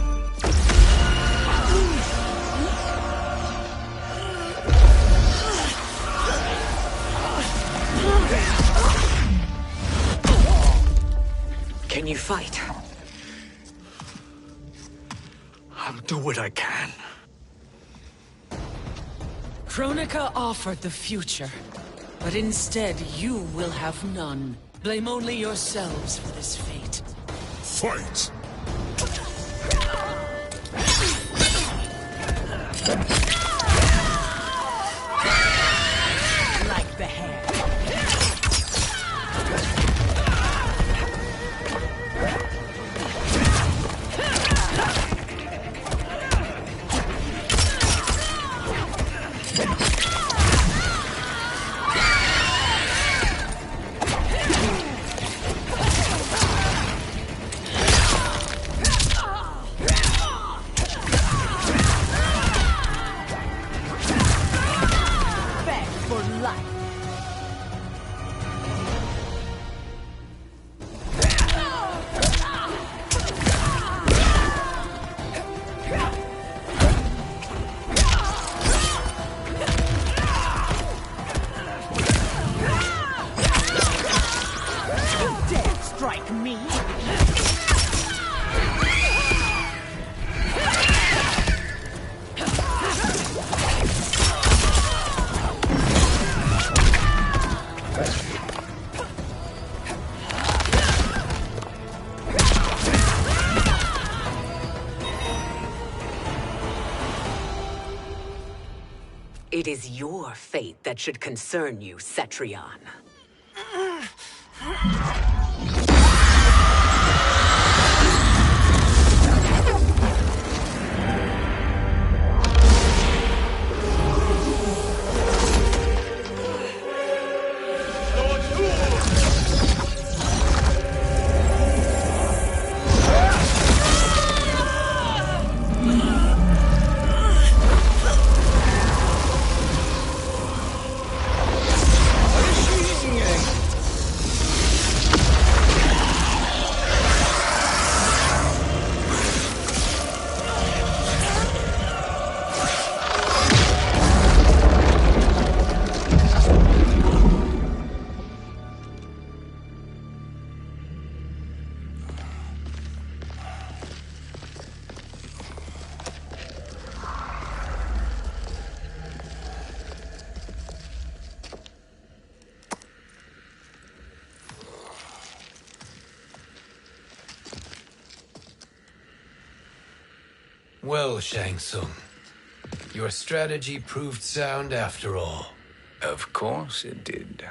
Can you fight? I'll do what I can. Kronika offered the future, but instead you will have none. Blame only yourselves for this fate. Fight! Like the hair. It is your fate that should concern you, Cetrion. Well, Shang Tsung, your strategy proved sound after all. Of course it did.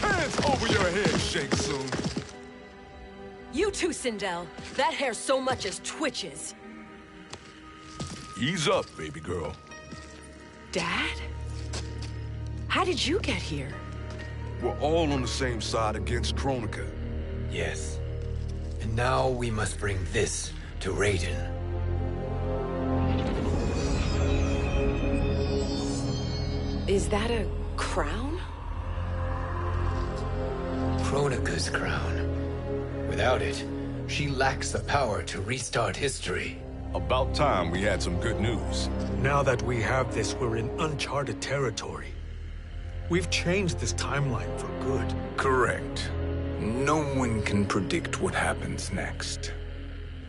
Hands over your head, Shang Tsung. You too, Sindel. That hair so much as twitches. Ease up, baby girl. Dad? How did you get here? We're all on the same side against Kronika. Yes. And now we must bring this to Raiden. Is that a crown? Kronika's crown. Without it, she lacks the power to restart history. About time we had some good news. Now that we have this, we're in uncharted territory. We've changed this timeline for good. Correct. No one can predict what happens next.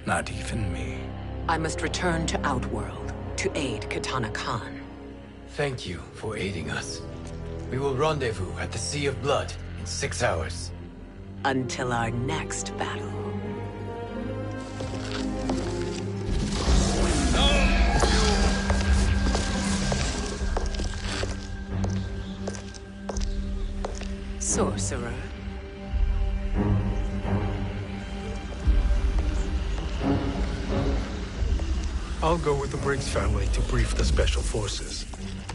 Not even me. I must return to Outworld to aid Katana Khan. Thank you for aiding us. We will rendezvous at the Sea of Blood in 6 hours. Until our next battle. sorcerer. I'll go with the Briggs family to brief the Special Forces.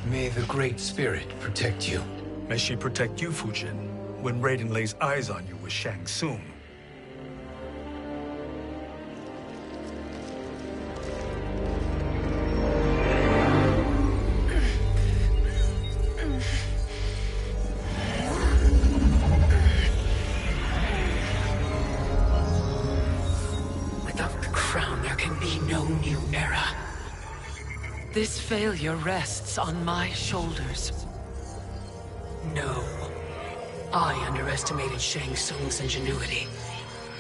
May the Great Spirit protect you. May she protect you, Fujin, when Raiden lays eyes on you with Shang Tsung. Without the crown, there can be no new era. This failure rests on my shoulders. No. I underestimated Shang Tsung's ingenuity.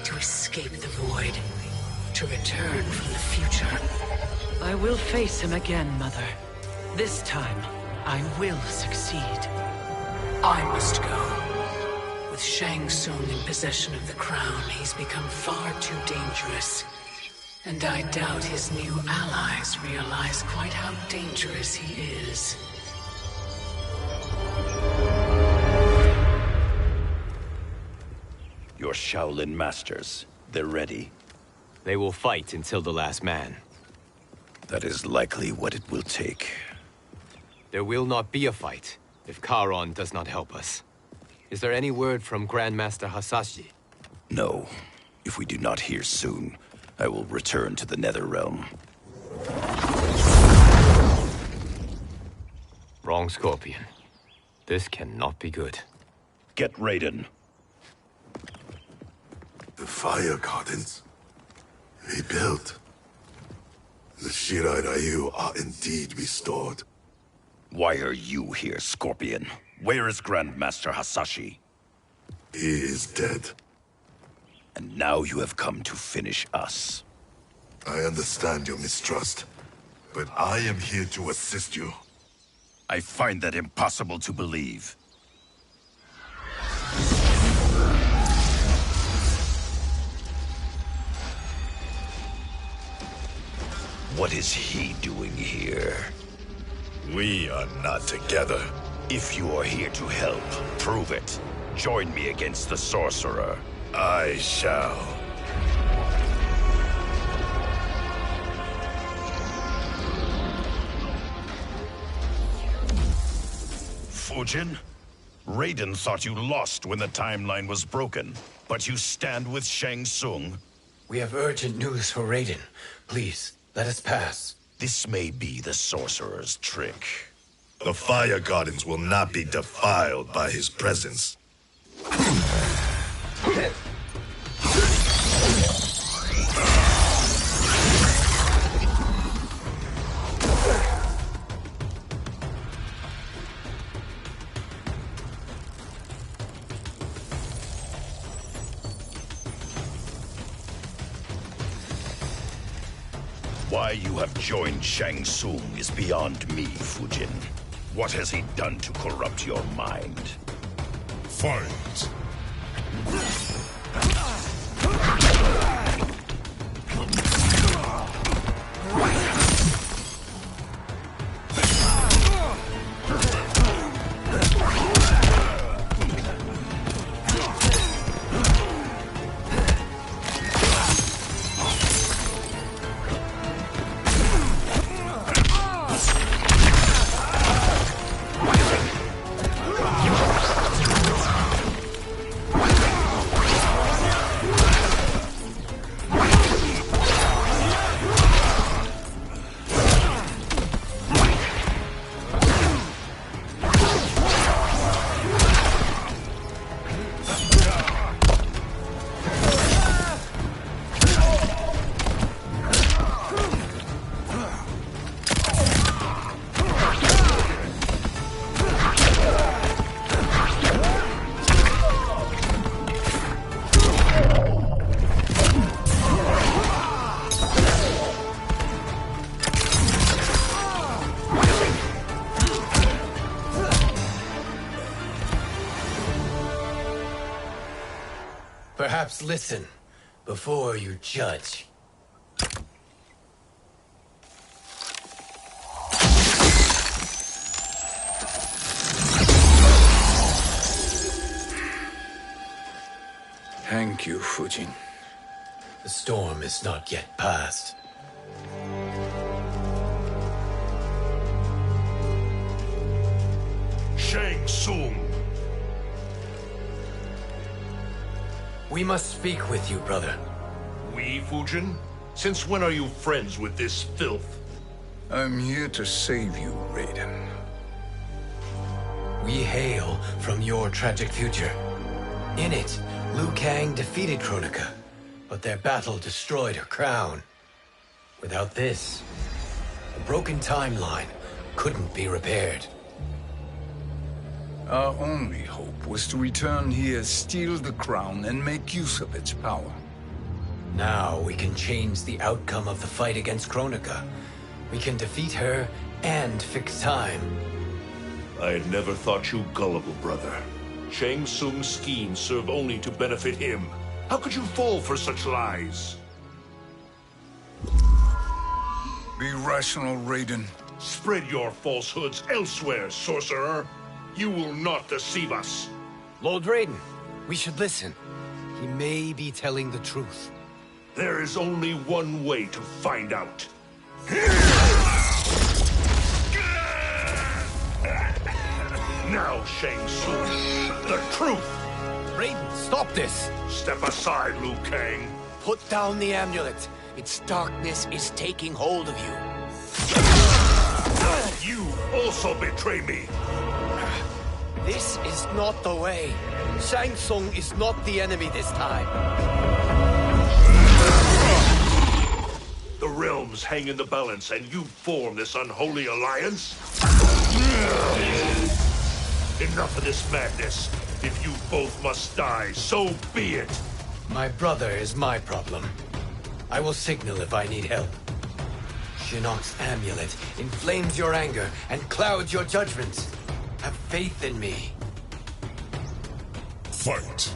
To escape the void. To return from the future. I will face him again, Mother. This time, I will succeed. I must go. With Shang Tsung in possession of the crown, he's become far too dangerous. And I doubt his new allies realize quite how dangerous he is. Your Shaolin masters, they're ready. They will fight until the last man. That is likely what it will take. There will not be a fight if Charon does not help us. Is there any word from Grandmaster Hasashi? No. If we do not hear soon, I will return to the Netherrealm. Wrong, Scorpion. This cannot be good. Get Raiden. The Fire Gardens. Rebuilt. The Shirai Ryu are indeed restored. Why are you here, Scorpion? Where is Grandmaster Hasashi? He is dead. And now you have come to finish us. I understand your mistrust, but I am here to assist you. I find that impossible to believe. What is he doing here? We are not together. If you are here to help, prove it. Join me against the sorcerer. I shall. Fujin? Raiden thought you lost when the timeline was broken, but you stand with Shang Tsung. We have urgent news for Raiden. Please, let us pass. This may be the sorcerer's trick. The Fire Gardens will not be defiled by his presence. Why you have joined Shang Tsung is beyond me, Fujin. What has he done to corrupt your mind? Fight! Perhaps listen before you judge. Thank you, Fujin. The storm is not yet past. Shang Tsung! We must speak with you, brother. We, Fujin? Since when are you friends with this filth? I'm here to save you, Raiden. We hail from your tragic future. In it, Liu Kang defeated Kronika, but their battle destroyed her crown. Without this, a broken timeline couldn't be repaired. Our only hope was to return here, steal the crown, and make use of its power. Now we can change the outcome of the fight against Kronika. We can defeat her and fix time. I had never thought you gullible, brother. Shang Tsung's schemes serve only to benefit him. How could you fall for such lies? Be rational, Raiden. Spread your falsehoods elsewhere, sorcerer. You will not deceive us. Lord Raiden, we should listen. He may be telling the truth. There is only one way to find out. Now, Shang Tsung, the truth! Raiden, stop this! Step aside, Liu Kang. Put down the amulet. Its darkness is taking hold of you. You also betray me. This is not the way. Shang Tsung is not the enemy this time. The realms hang in the balance, and you form this unholy alliance? Enough of this madness. If you both must die, so be it. My brother is my problem. I will signal if I need help. Shinnok's amulet inflames your anger and clouds your judgments. Have faith in me. Fight!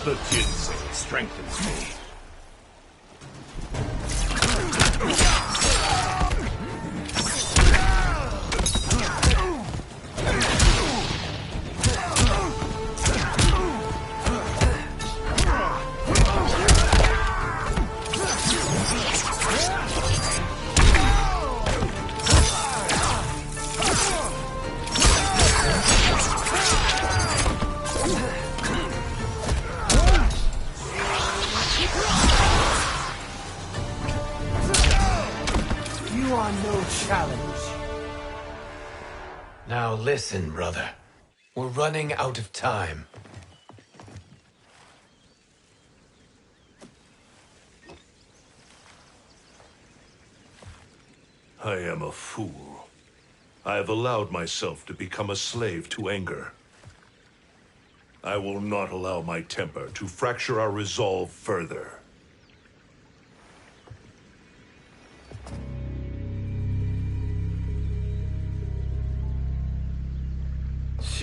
The Jinsei strengthens me. Now listen, brother. We're running out of time. I am a fool. I have allowed myself to become a slave to anger. I will not allow my temper to fracture our resolve further.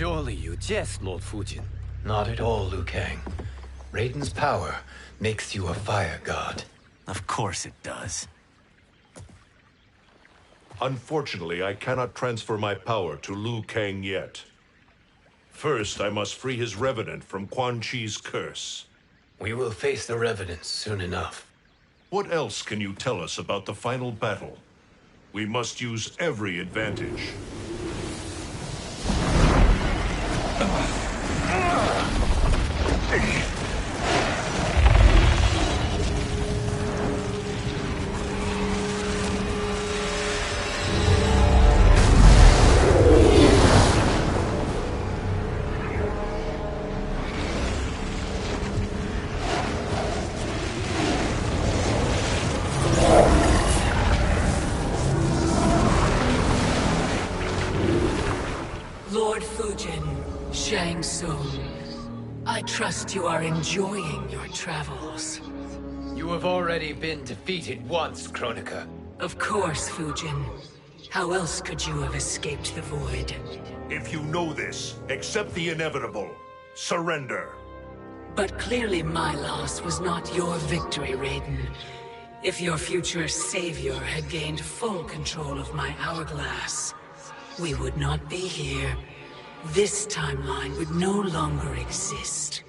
Surely you jest, Lord Fujin. Not at all, Liu Kang. Raiden's power makes you a fire god. Of course it does. Unfortunately, I cannot transfer my power to Liu Kang yet. First, I must free his Revenant from Quan Chi's curse. We will face the Revenants soon enough. What else can you tell us about the final battle? We must use every advantage. Shang Tsung, I trust you are enjoying your travels. You have already been defeated once, Kronika. Of course, Fujin. How else could you have escaped the void? If you know this, accept the inevitable. Surrender. But clearly my loss was not your victory, Raiden. If your future savior had gained full control of my hourglass, we would not be here. This timeline would no longer exist.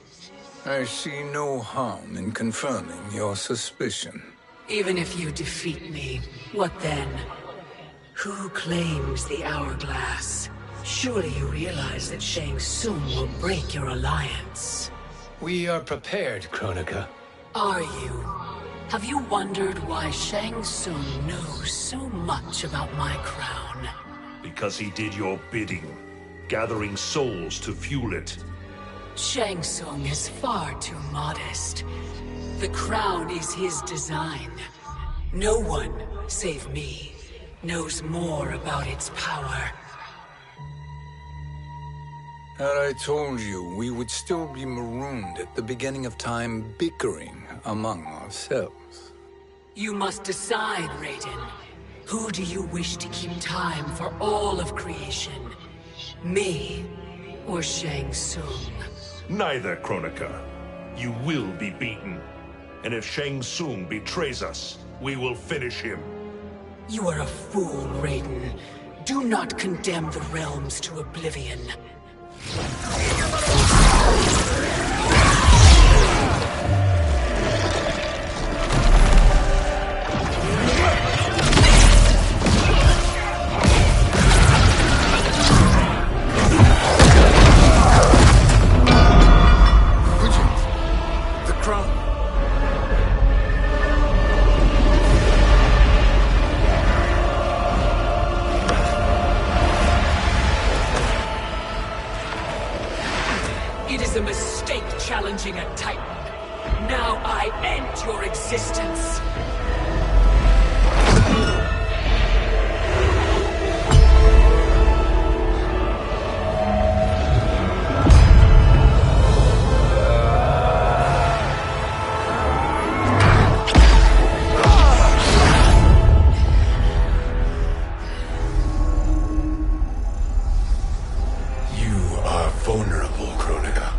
I see no harm in confirming your suspicion. Even if you defeat me, what then? Who claims the hourglass? Surely you realize that Shang Tsung will break your alliance. We are prepared, Kronika. Are you? Have you wondered why Shang Tsung knows so much about my crown? Because he did your bidding, gathering souls to fuel it. Shang Tsung is far too modest. The crown is his design. No one, save me, knows more about its power. Had I told you, we would still be marooned at the beginning of time, bickering among ourselves. You must decide, Raiden. Who do you wish to keep time for all of creation? Me or Shang Tsung? Neither, Kronika. You will be beaten. And if Shang Tsung betrays us, we will finish him. You are a fool, Raiden. Do not condemn the realms to oblivion. The crown. It is a mistake challenging a Titan. Now I end your existence. You are vulnerable, Kronika.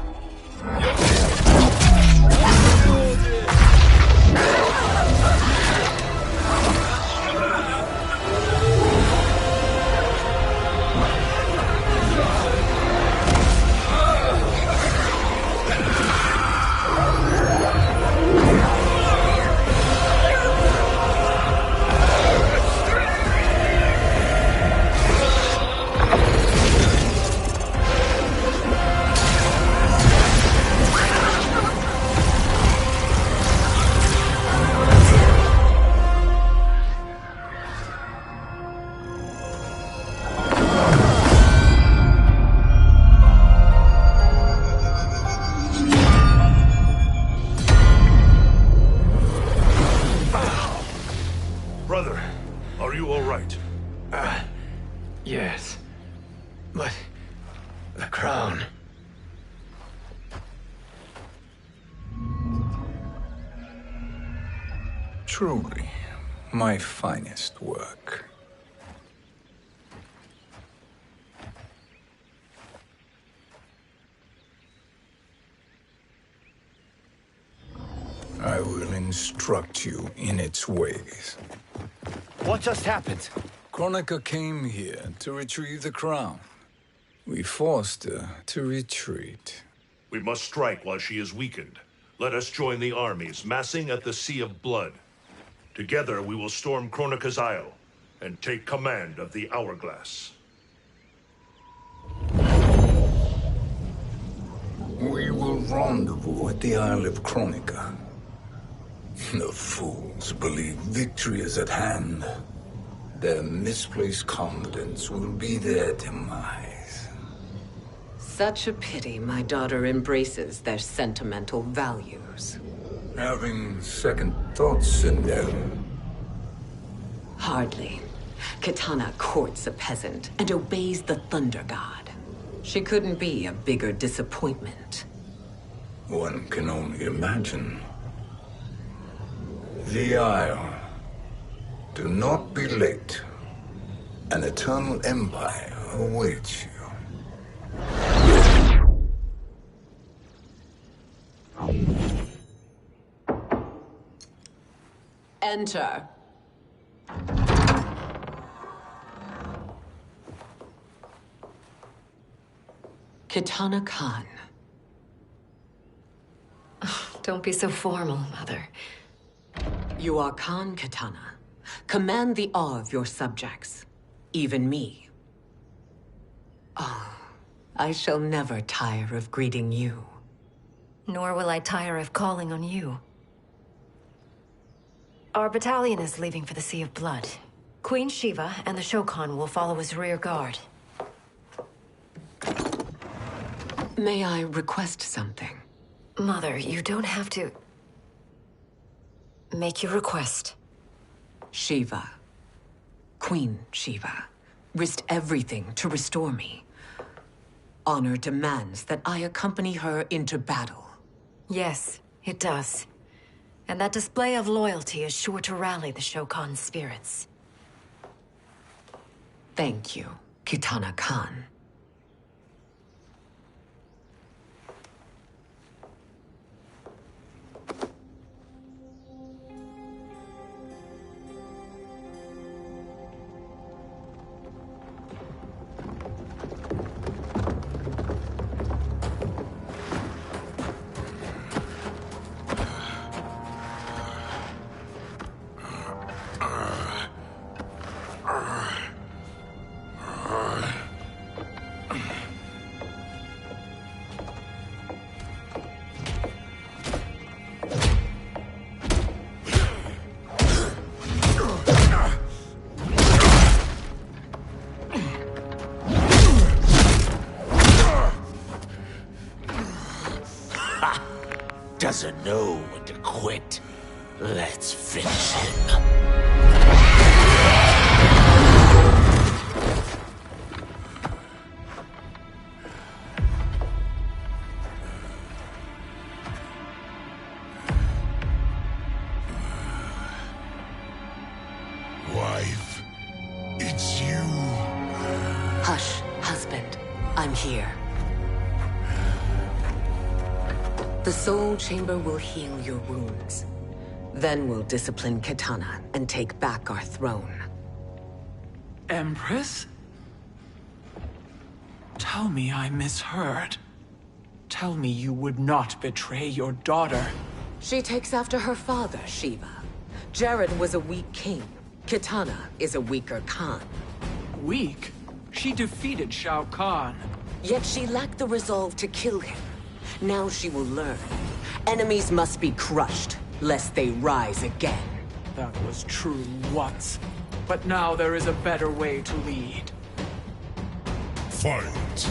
Brother, are you all right? Yes. But the crown. Truly, my finest work. I will instruct you in its ways. What just happened? Kronika came here to retrieve the crown. We forced her to retreat. We must strike while she is weakened. Let us join the armies, massing at the Sea of Blood. Together we will storm Kronika's Isle and take command of the Hourglass. We will rendezvous at the Isle of Kronika. The fools believe victory is at hand. Their misplaced confidence will be their demise. Such a pity my daughter embraces their sentimental values. Having second thoughts, Sindel. Hardly. Kitana courts a peasant and obeys the Thunder God. She couldn't be a bigger disappointment. One can only imagine. The Isle. Do not be late. An eternal empire awaits you. Enter. Kitana Khan. Don't be so formal, Mother. You are Khan Kitana. Command the awe of your subjects. Even me. Oh, I shall never tire of greeting you. Nor will I tire of calling on you. Our battalion is leaving for the Sea of Blood. Queen Shiva and the Shokan will follow as rear guard. May I request something? Mother, you don't have to... Make your request. Shiva. Queen Shiva. Risked everything to restore me. Honor demands that I accompany her into battle. Yes, it does. And that display of loyalty is sure to rally the Shokan's spirits. Thank you, Kitana Khan. Doesn't know when to quit. Let's finish him. Wife, it's you. Hush, husband. I'm here. The Soul Chamber will heal your wounds. Then we'll discipline Kitana and take back our throne. Empress? Tell me I misheard. Tell me you would not betray your daughter. She takes after her father, Shiva. Jared was a weak king. Kitana is a weaker Khan. Weak? She defeated Shao Kahn. Yet she lacked the resolve to kill him. Now she will learn. Enemies must be crushed, lest they rise again. That was true once. But now there is a better way to lead. Fight.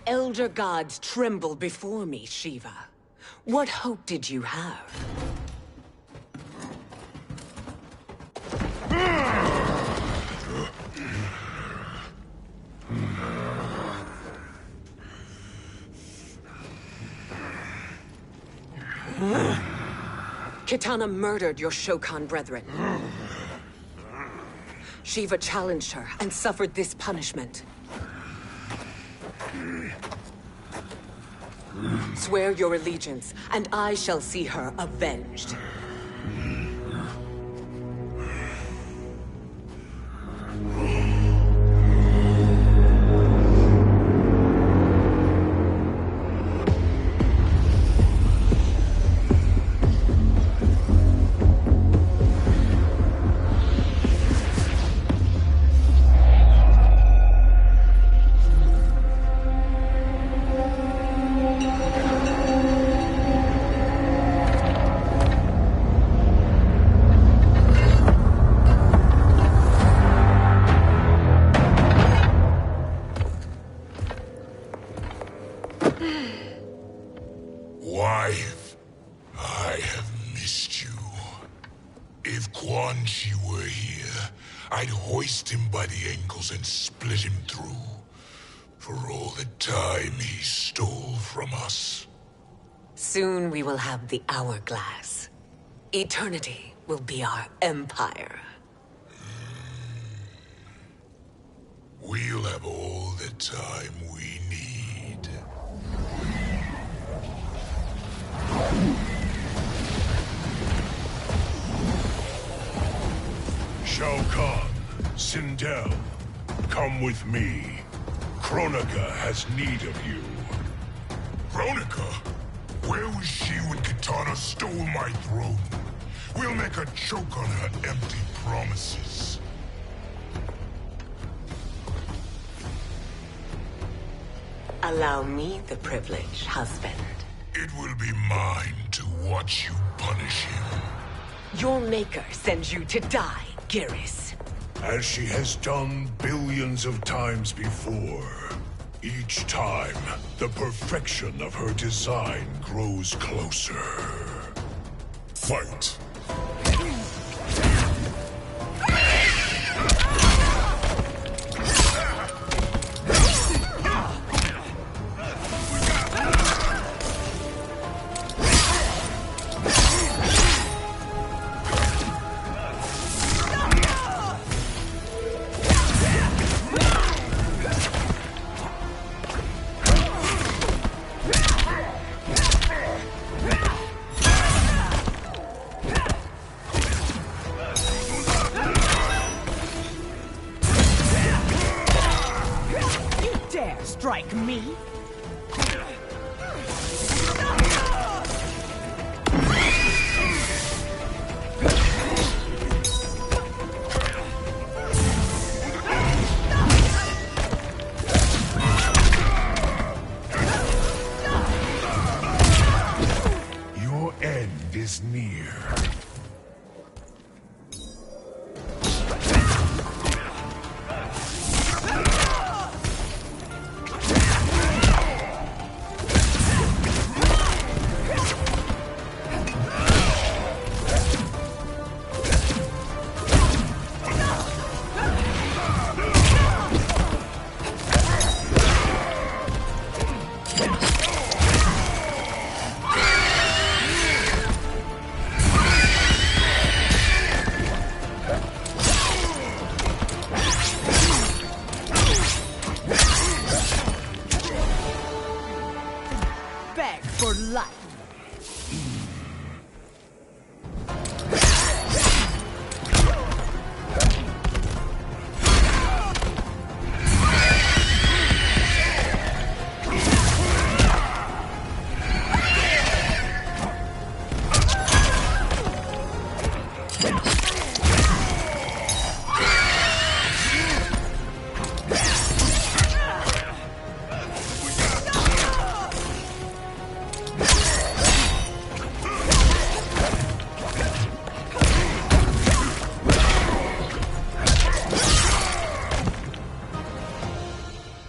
Elder gods tremble before me, Shiva. What hope did you have? Kitana murdered your Shokan brethren. Shiva challenged her and suffered this punishment. Swear your allegiance, and I shall see her avenged. Wife, I have missed you. If Quan Chi were here, I'd hoist him by the ankles and split him through. For all the time he stole from us. Soon we will have the hourglass. Eternity will be our empire. We'll have all the time we need. Shao Kahn, Sindel, come with me. Kronika has need of you. Kronika? Where was she when Kitana stole my throne? We'll make her choke on her empty promises. Allow me the privilege, husband. It will be mine to watch you punish him. Your maker sends you to die, Geras. As she has done billions of times before. Each time, the perfection of her design grows closer. Fight! Strike me? Your end is near. Beg for life.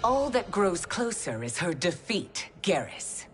All that grows closer is her defeat, Geras.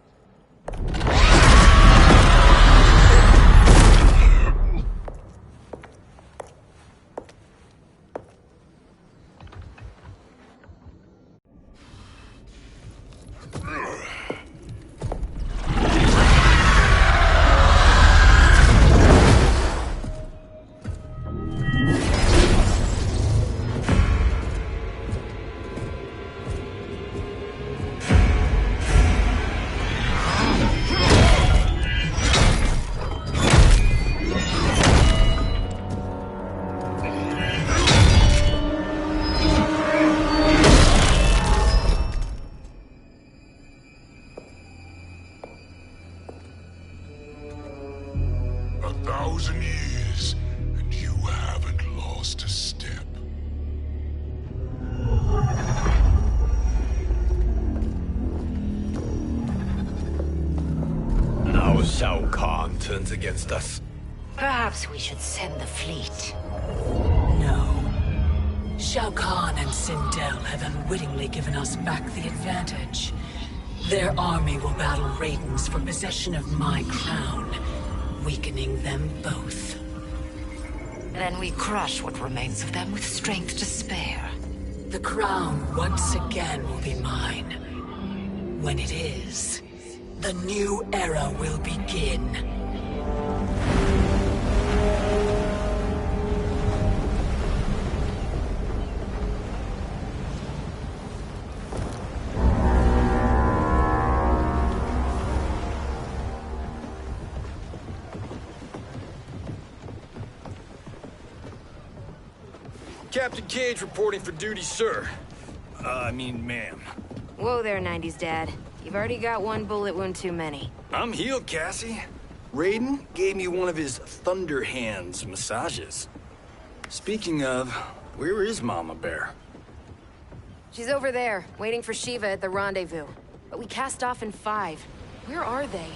1,000 years, and you haven't lost a step. Now Shao Kahn turns against us. Perhaps we should send the fleet. No. Shao Kahn and Sindel have unwittingly given us back the advantage. Their army will battle Raidens for possession of my crown, weakening them both. Then we crush what remains of them with strength to spare. The crown once again will be mine. When it is, the new era will begin. Captain Cage reporting for duty, sir. Ma'am. Whoa there, 90s dad. You've already got one bullet wound too many. I'm healed, Cassie. Raiden gave me one of his Thunder Hands massages. Speaking of, where is Mama Bear? She's over there, waiting for Shiva at the rendezvous. But we cast off in 5. Where are they?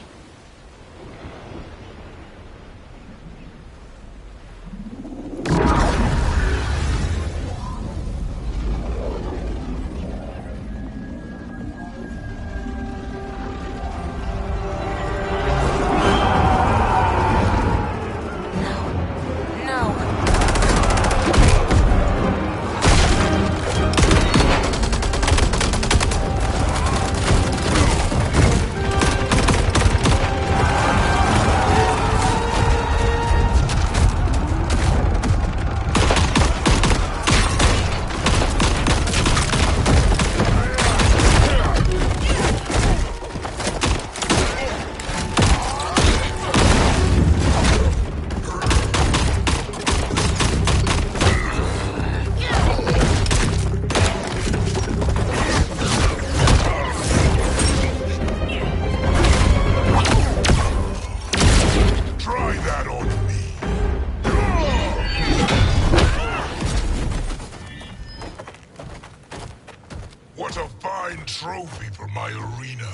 What a fine trophy for my arena.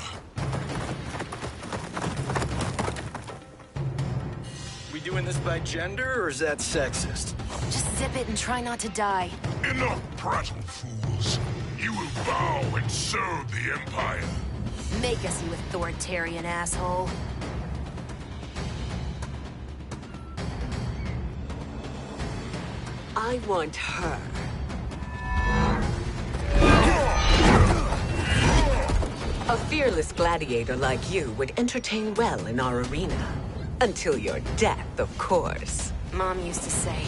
We doing this by gender, or is that sexist? Just zip it and try not to die. Enough prattle, fools. You will bow and serve the Empire. Make us, you authoritarian asshole. I want her. A fearless gladiator like you would entertain well in our arena. Until your death, of course. Mom used to say,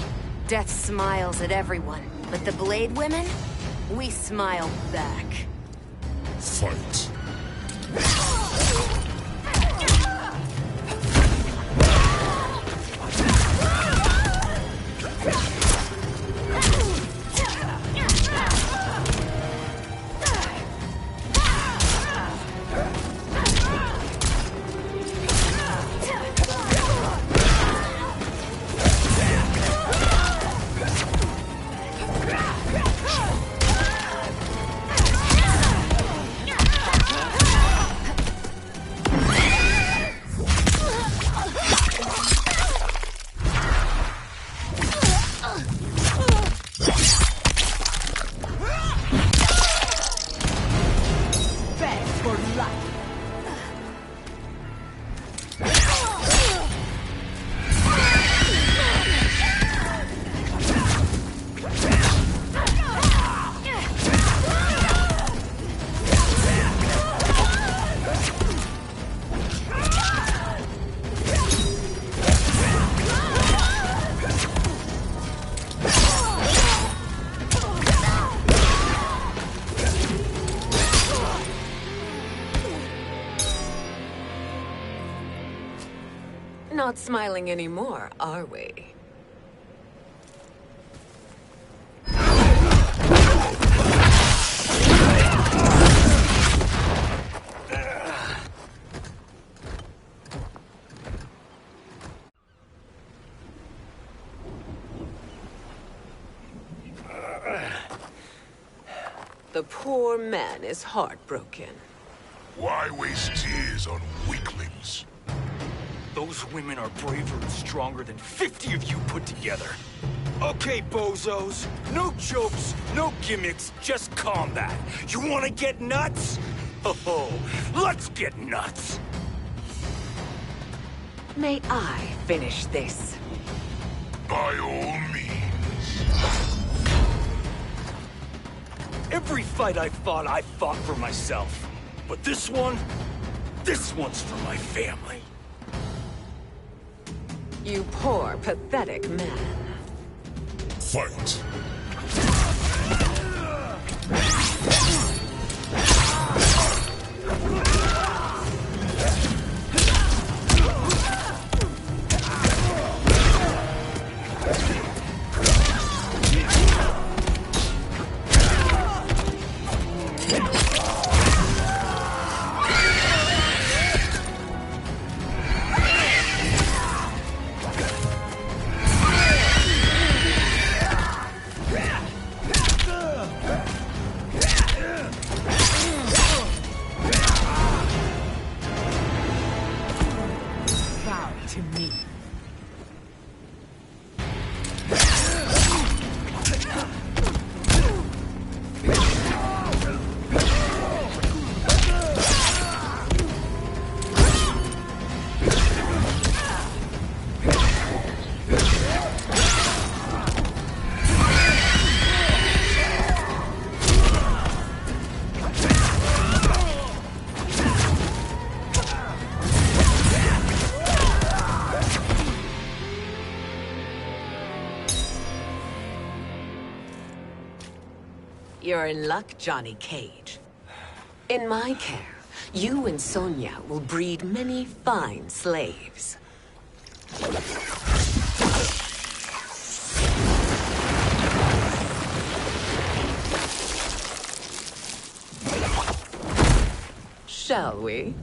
death smiles at everyone, but the Blade women, we smile back. Fight. Not smiling anymore, are we? The poor man is heartbroken. Why waste tears on weaklings? Those women are braver and stronger than 50 of you put together. Okay, bozos. No jokes, no gimmicks, just combat. You wanna get nuts? Oh, let's get nuts! May I finish this? By all means. Every fight I fought for myself. But this one's for my family. You poor, pathetic man. Fight. You're in luck, Johnny Cage. In my care, you and Sonia will breed many fine slaves. Shall we?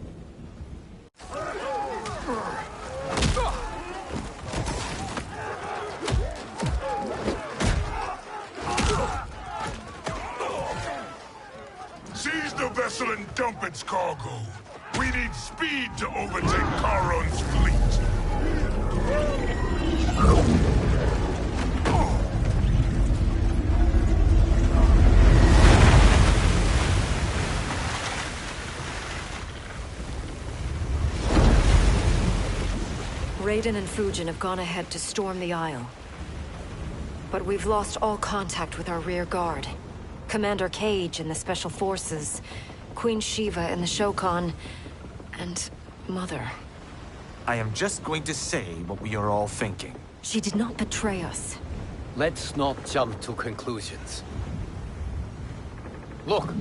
Seize the vessel and dump its cargo. We need speed to overtake Charon's fleet. Raiden and Fujin have gone ahead to storm the Isle. But we've lost all contact with our rear guard. Commander Cage and the Special Forces, Queen Shiva and the Shokan, and Mother. I am just going to say what we are all thinking. She did not betray us. Let's not jump to conclusions. Look!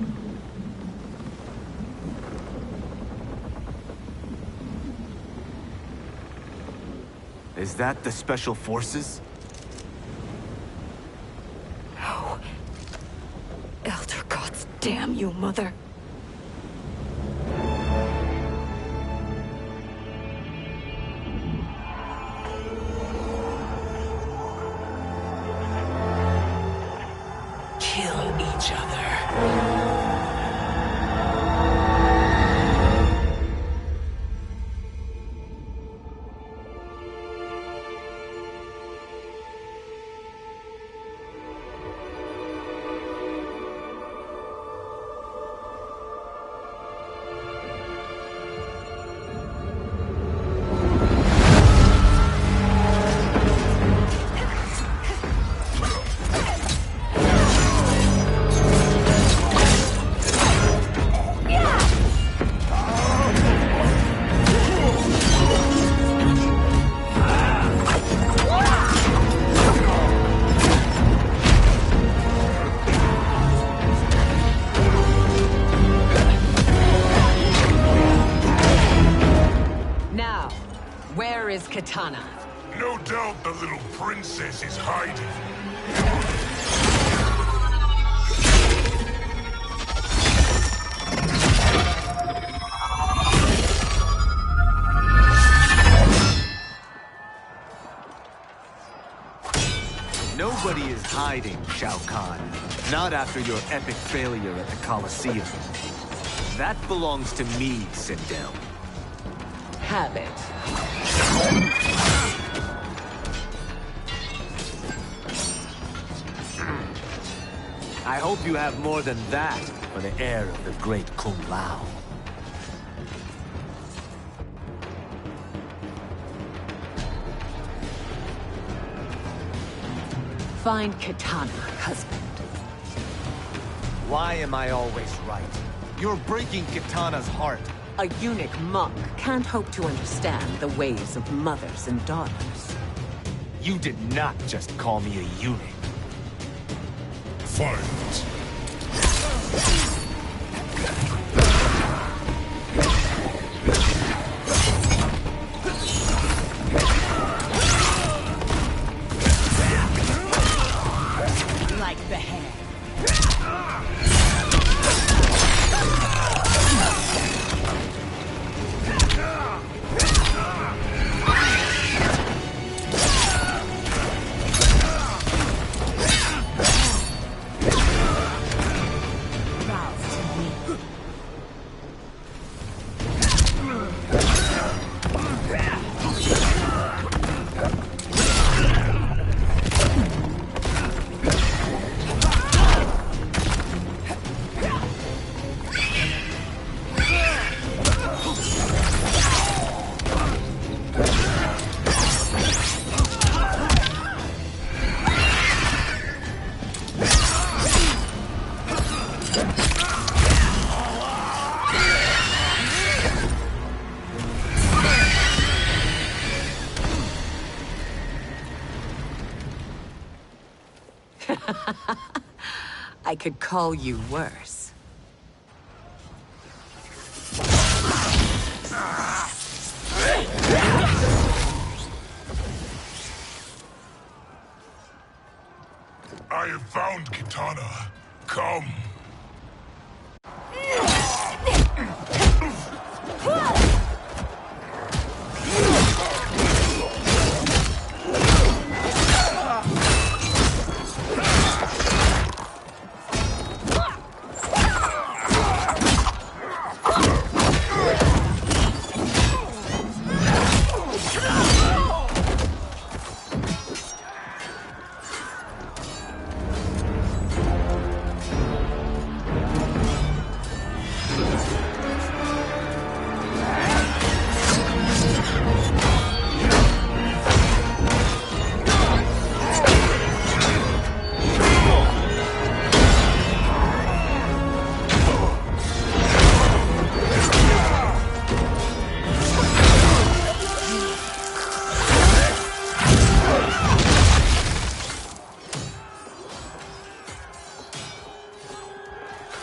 Is that the Special Forces? No. Elder gods, damn you, Mother. Kill each other. Where is Katana? No doubt the little princess is hiding. Nobody is hiding, Shao Kahn. Not after your epic failure at the Colosseum. That belongs to me, Sindel. Have it. I hope you have more than that for the heir of the great Kung Lao. Find Kitana, husband. Why am I always right? You're breaking Kitana's heart. A eunuch monk can't hope to understand the ways of mothers and daughters. You did not just call me a eunuch. Fight! Like the hair. I could call you worse. I have found Kitana. Come.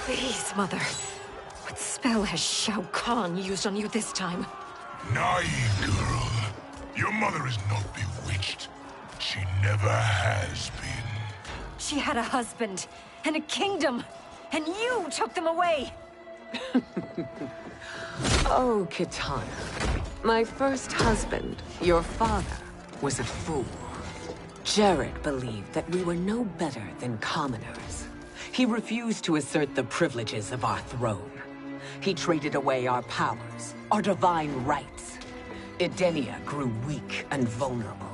Please, Mother. What spell has Shao Kahn used on you this time? Naive girl. Your mother is not bewitched. She never has been. She had a husband and a kingdom, and you took them away! Oh, Kitana. My first husband, your father, was a fool. Jared believed that we were no better than commoners. He refused to assert the privileges of our throne. He traded away our powers, our divine rights. Edenia grew weak and vulnerable.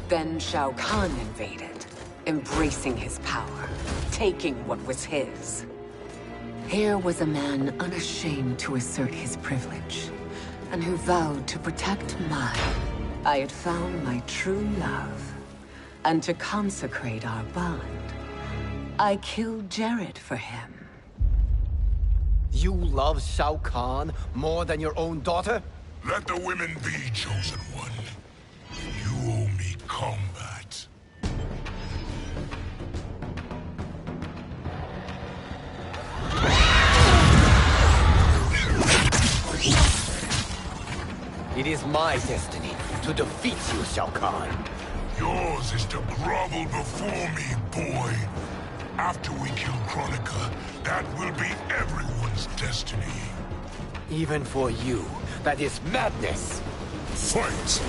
Then Shao Kahn invaded, embracing his power, taking what was his. Here was a man unashamed to assert his privilege, and who vowed to protect mine. I had found my true love, and to consecrate our bond, I killed Jared for him. You love Shao Kahn more than your own daughter? Let the women be, chosen one. You owe me combat. It is my destiny to defeat you, Shao Kahn. Yours is to grovel before me, boy. After we kill Kronika, that will be everyone's destiny. Even for you, that is madness. Fight!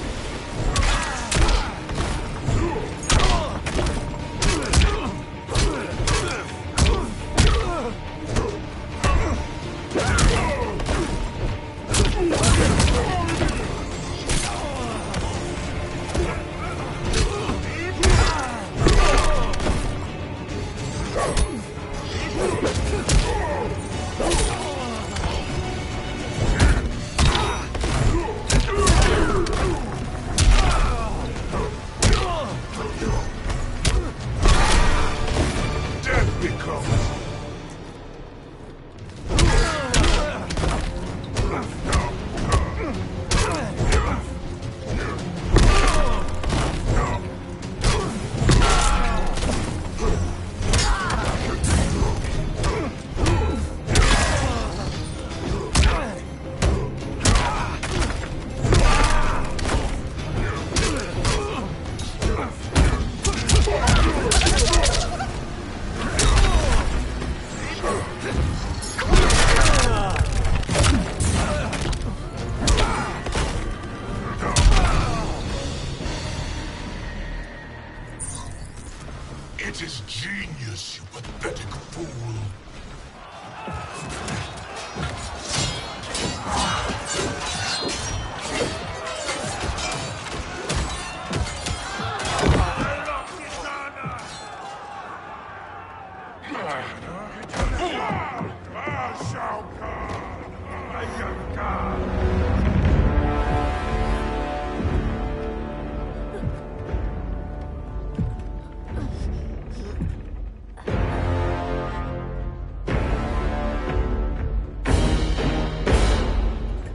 madness, you pathetic fool.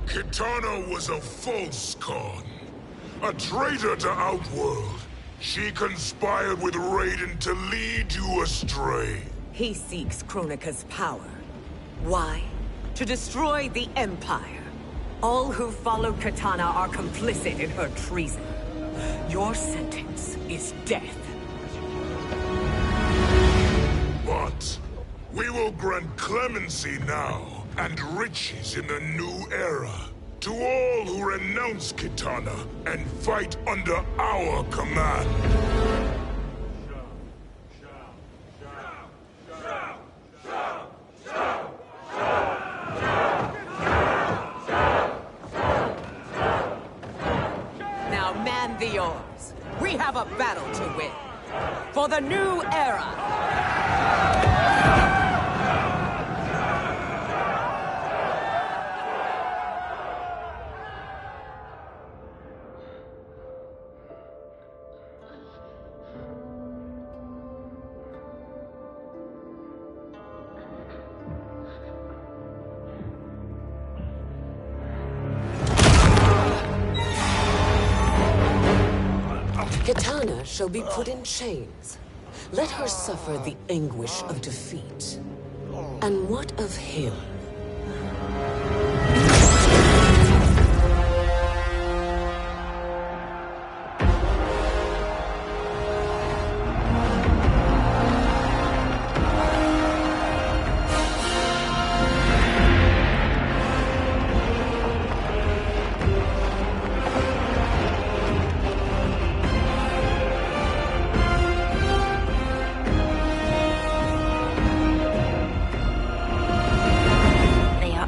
Kitana was a false Khan, a traitor to Outworld. She conspired with Raiden to lead you astray. He seeks Kronika's power. Why? To destroy the Empire. All who follow Kitana are complicit in her treason. Your sentence is death. But we will grant clemency now and riches in the new era to all who renounce Kitana and fight under our command. Now man the oars. We have a battle to win. For the new era! Kitana shall be put in chains. Let her suffer the anguish of defeat. And what of him?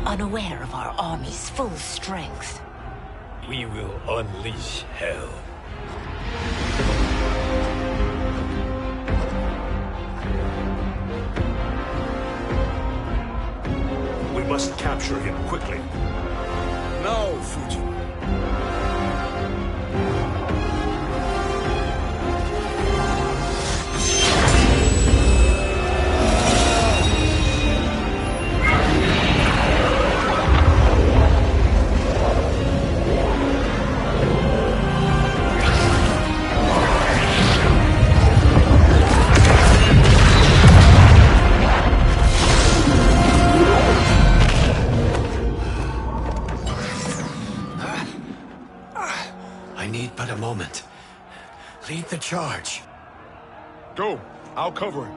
Unaware of our army's full strength. We will unleash hell. We must capture him quickly. Now, Fujin. But a moment. Lead the charge. Go. I'll cover him.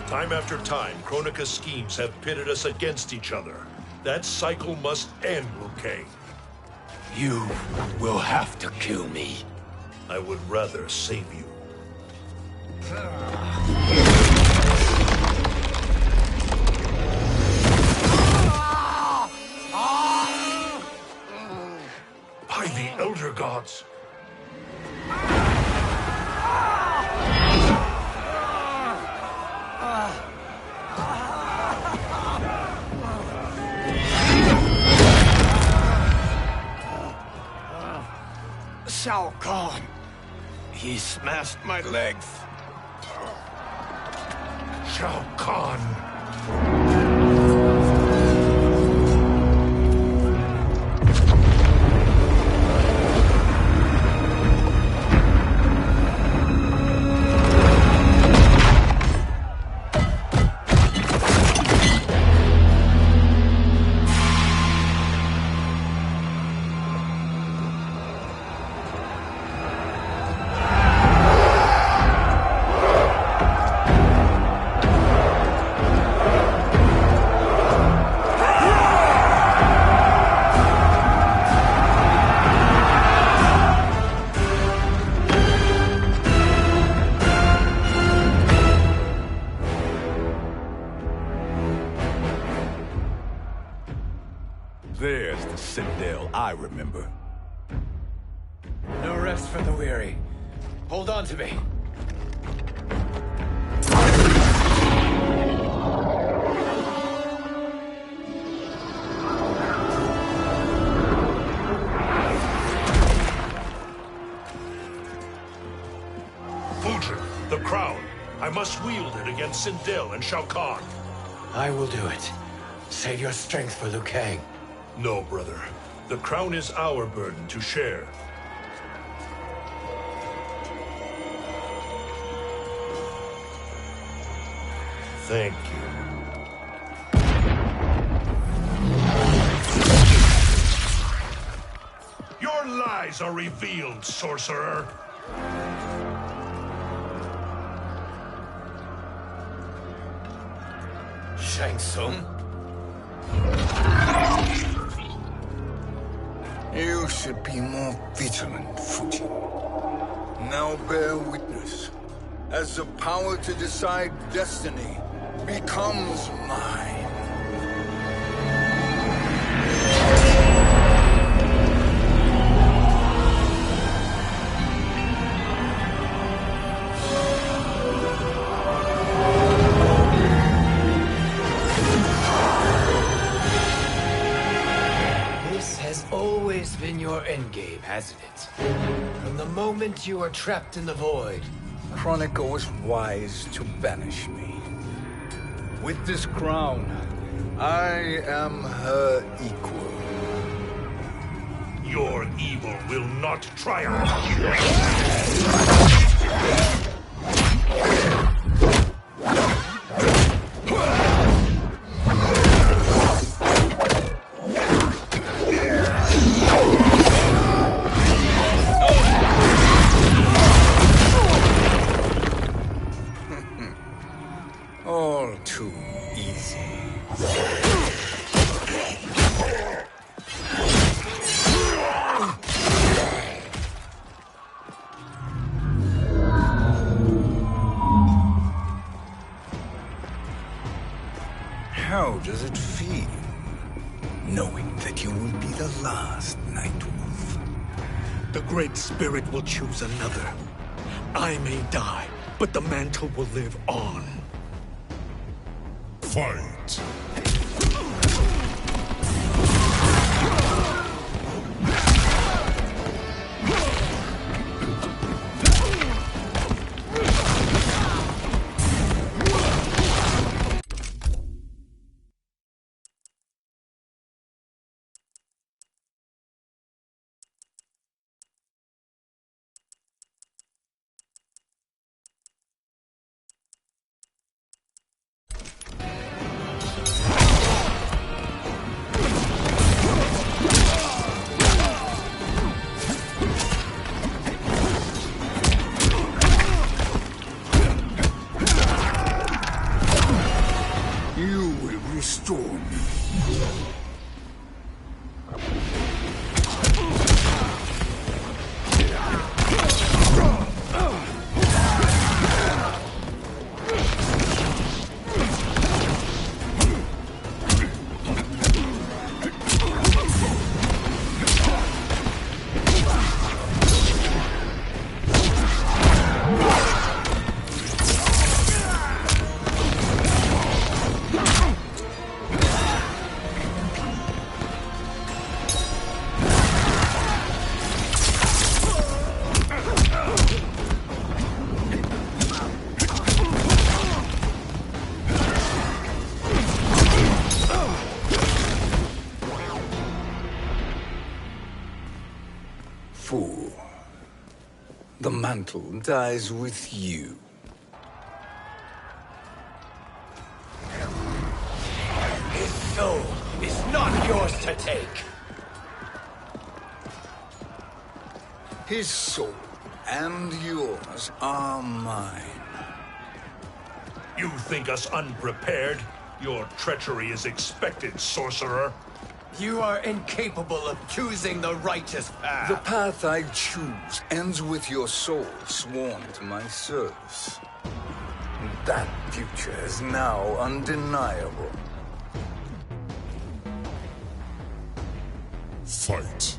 Time after time, Kronika's schemes have pitted us against each other. That cycle must end, Liu Kang. You will have to kill me. I would rather save you. By the Elder Gods! Shao Kahn! He smashed my legs. Shao Kahn! There's the Citadel I remember. No rest for the weary. Hold on to me. Fujin, the crown. I must wield it against Sindel and Shao Kahn. I will do it. Save your strength for Liu Kang. No, brother. The crown is our burden to share. Thank you. Your lies are revealed, sorcerer. Shang Tsung? You should be more vigilant, Fujin. Now bear witness. As the power to decide destiny becomes mine. This has always been your endgame, hasn't it? From the moment you were trapped in the void. Kronika was wise to banish me. With this crown, I am her equal. Your evil will not triumph. All too easy. How does it feel, knowing that you will be the last Nightwolf? The Great Spirit will choose another. I may die, but the mantle will live on. Fight! The mantle dies with you. His soul is not yours to take. His soul and yours are mine. You think us unprepared? Your treachery is expected, sorcerer. You are incapable of choosing the righteous path. The path I choose ends with your soul sworn to my service. That future is now undeniable. Fight.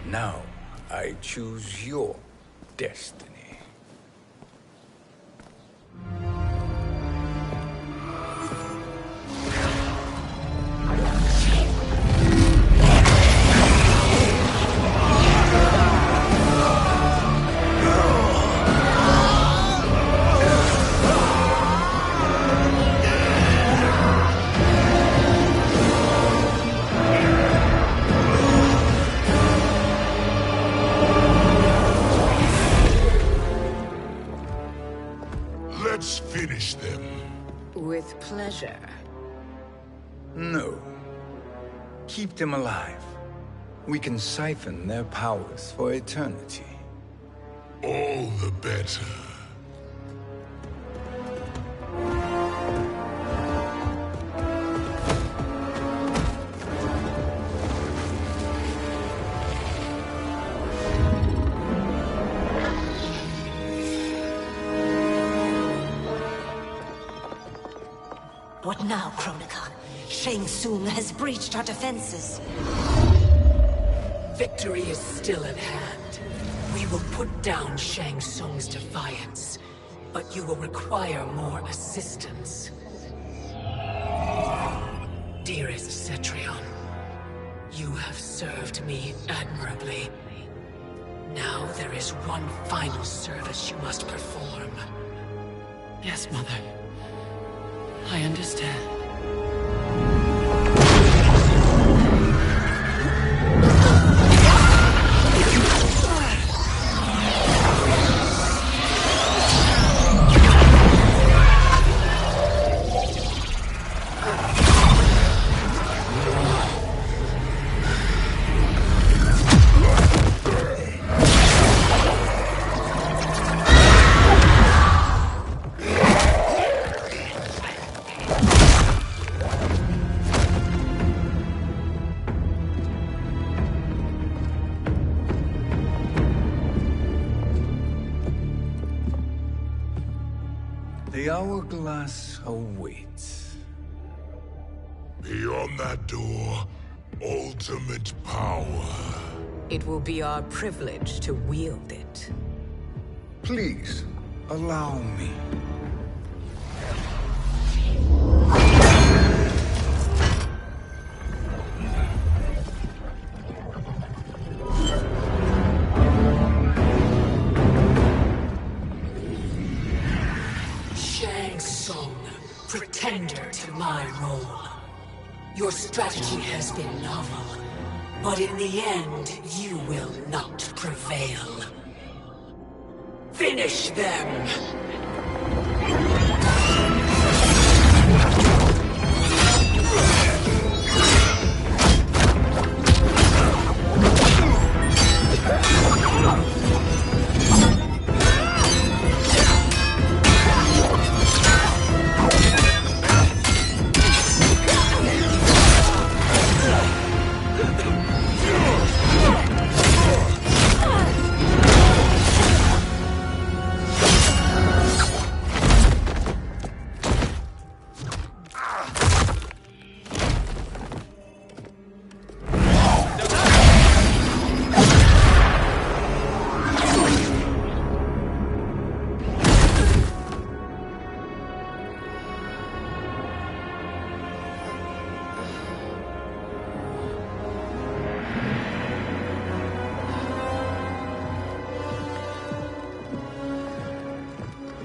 Now, I choose your destiny. Let's finish them. With pleasure. No. Keep them alive. We can siphon their powers for eternity. All the better. What now, Kronika? Shang Tsung has breached our defenses. Victory is still at hand. We will put down Shang Tsung's defiance, but you will require more assistance. Dearest Cetrion, you have served me admirably. Now there is one final service you must perform. Yes, Mother. I understand. The hourglass awaits. Beyond that door, ultimate power. It will be our privilege to wield it. Please, allow me. Shang Tsung, pretender to my role. Your strategy has been novel, but in the end, you will not prevail. Finish them!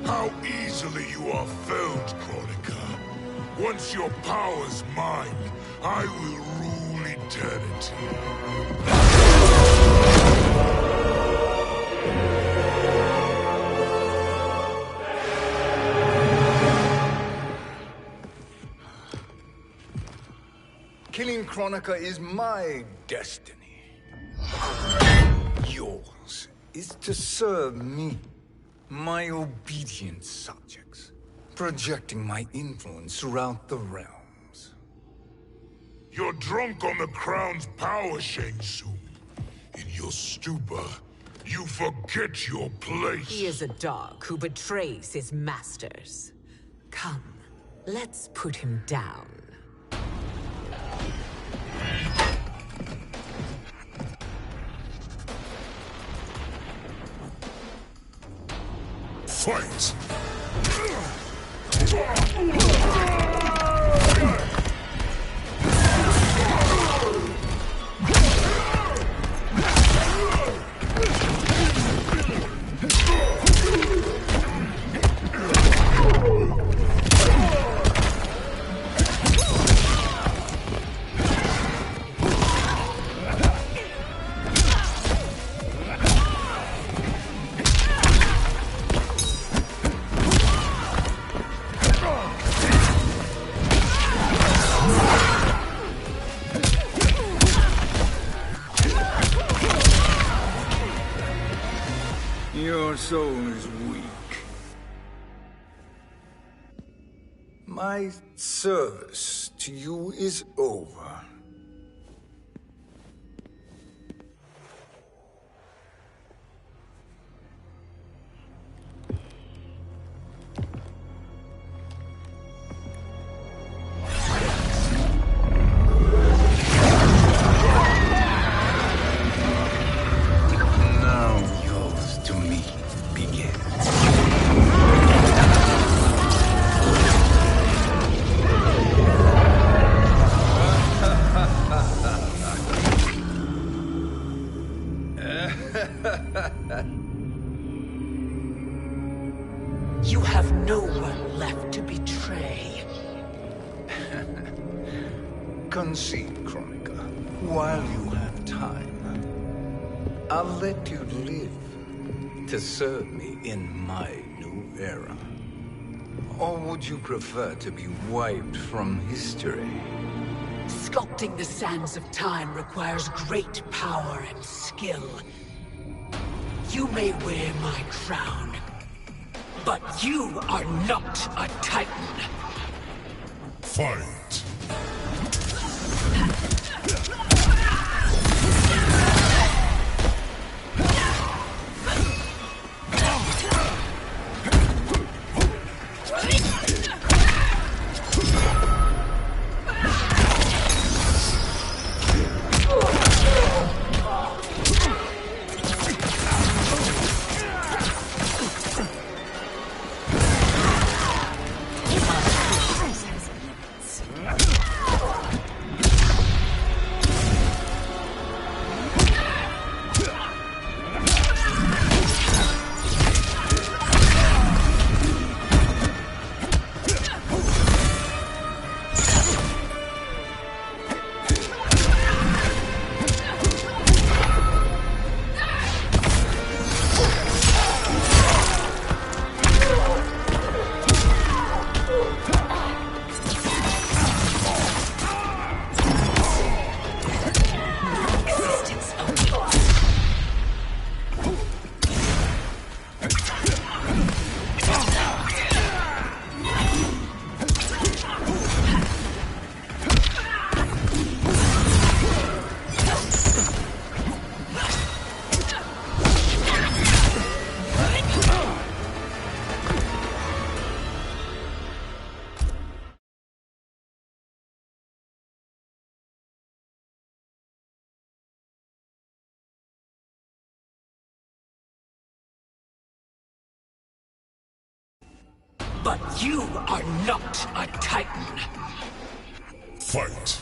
How easily you are felled, Chronica. Once your power's mine, I will rule eternity. Killing Chronica is my destiny. Yours is to serve me, my obedient subjects, projecting my influence throughout the realms. You're drunk on the Crown's power, Shang Tsung. In your stupor, you forget your place. He is a dog who betrays his masters. Come, let's put him down. Fight! Your soul is weak. My service to you is over. You have no one left to betray. Concede, Chronica, while you have time. I'll let you live to serve me in my new era. Or would you prefer to be wiped from history? Sculpting the sands of time requires great power and skill. You may wear my crown, but you are not a Titan. Fight! But you are not a Titan. Fight!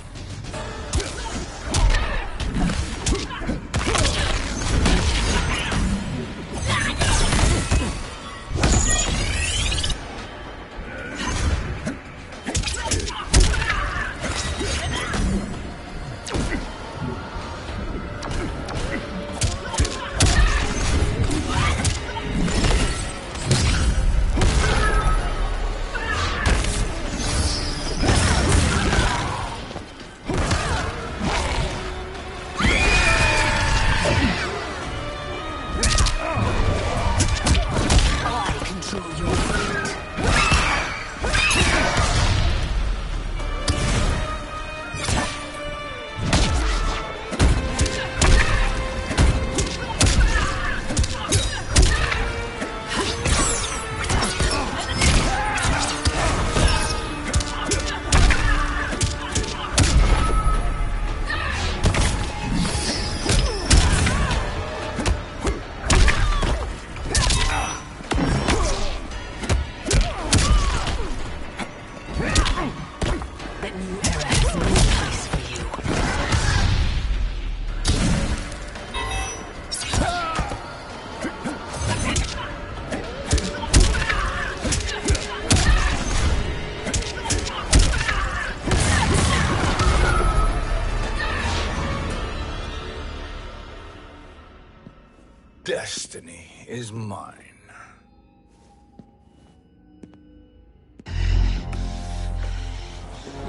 is mine.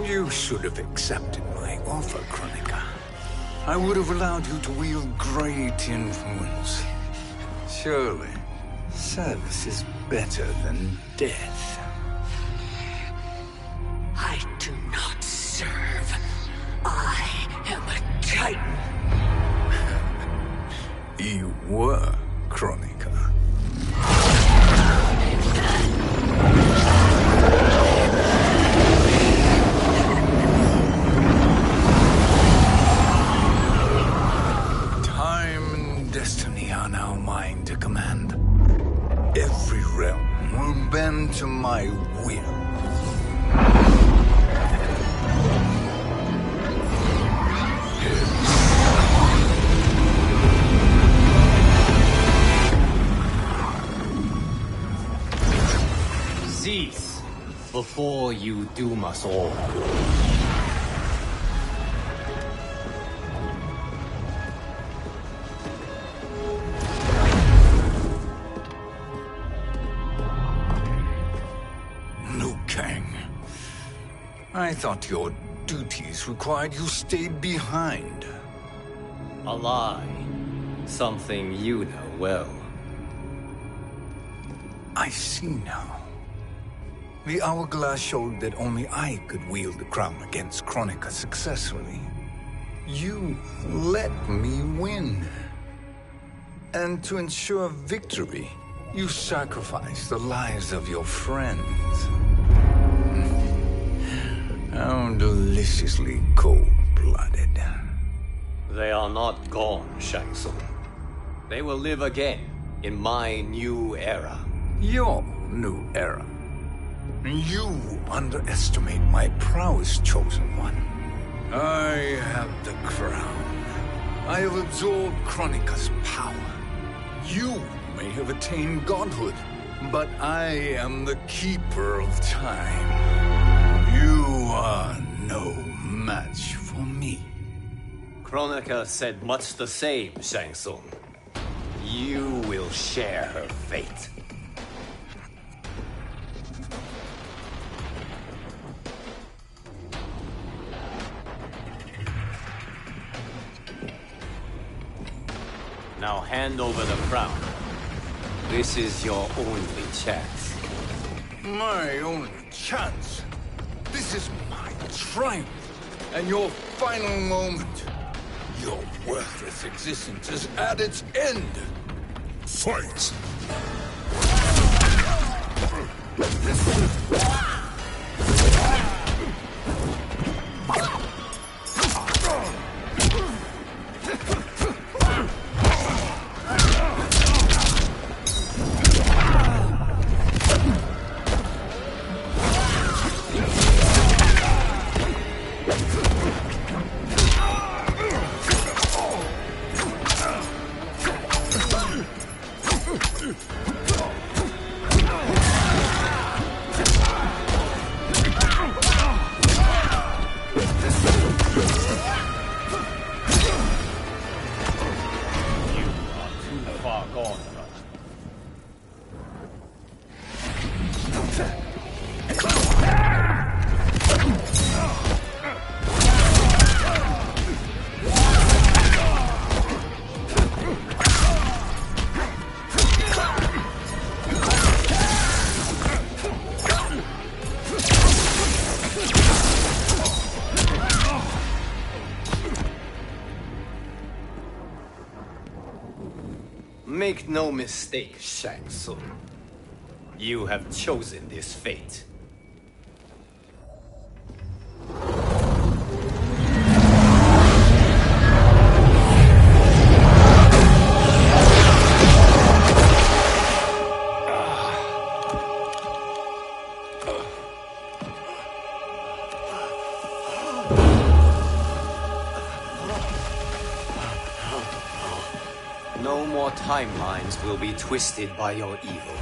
You should have accepted my offer, Kronika. I would have allowed you to wield great influence. Surely, service is better than death. I do not serve. I am a Titan. You were, Kronika. Time and destiny are now mine to command. Every realm will bend to my will. Cease before you doom us all. Liu Kang. I thought your duties required you stayed behind. A lie. Something you know well. I see now. The hourglass showed that only I could wield the crown against Kronika successfully. You let me win. And to ensure victory, you sacrificed the lives of your friends. How deliciously cold-blooded. They are not gone, Shang Tsung. They will live again in my new era. Your new era. You underestimate my prowess, Chosen One. I have the crown. I have absorbed Kronika's power. You may have attained godhood, but I am the keeper of time. You are no match for me. Kronika said much the same, Shang Tsung. You will share her fate. Now hand over the crown. This is your only chance. My only chance? This is my triumph, and your final moment. Your worthless existence is at its end. Fight! Make no mistake, Shang Tsung. You have chosen this fate. No more timelines will be twisted by your evil.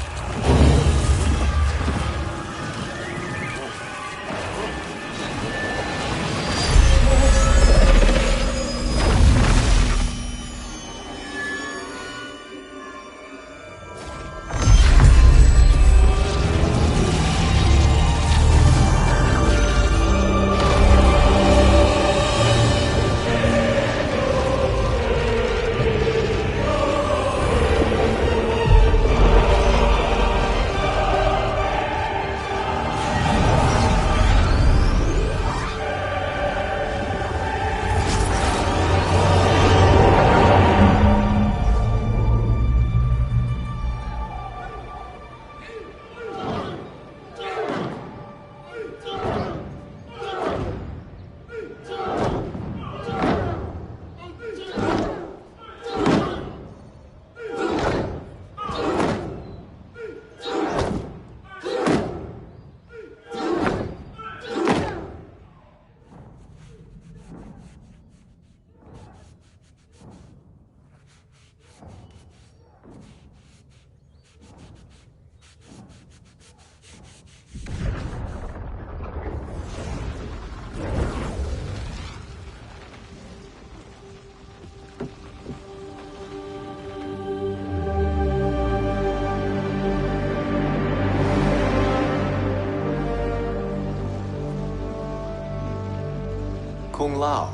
Kung Lao.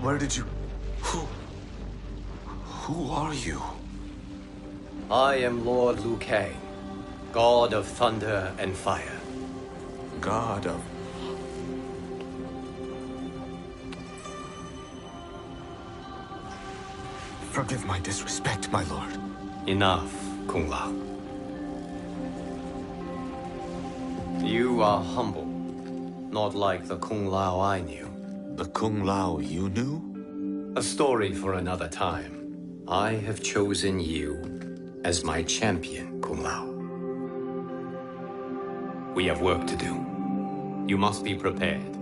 Where did you... Who are you? I am Lord Liu Kang, God of Thunder and Fire. God of... Forgive my disrespect, my lord. Enough, Kung Lao. You are humble, not like the Kung Lao I knew. The Kung Lao you knew? A story for another time. I have chosen you as my champion, Kung Lao. We have work to do. You must be prepared.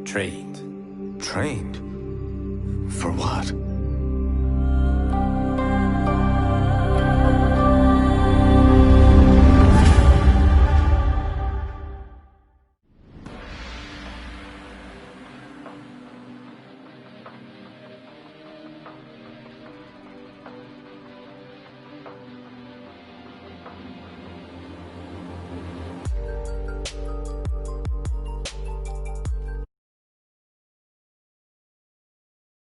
Trained. Trained? For what?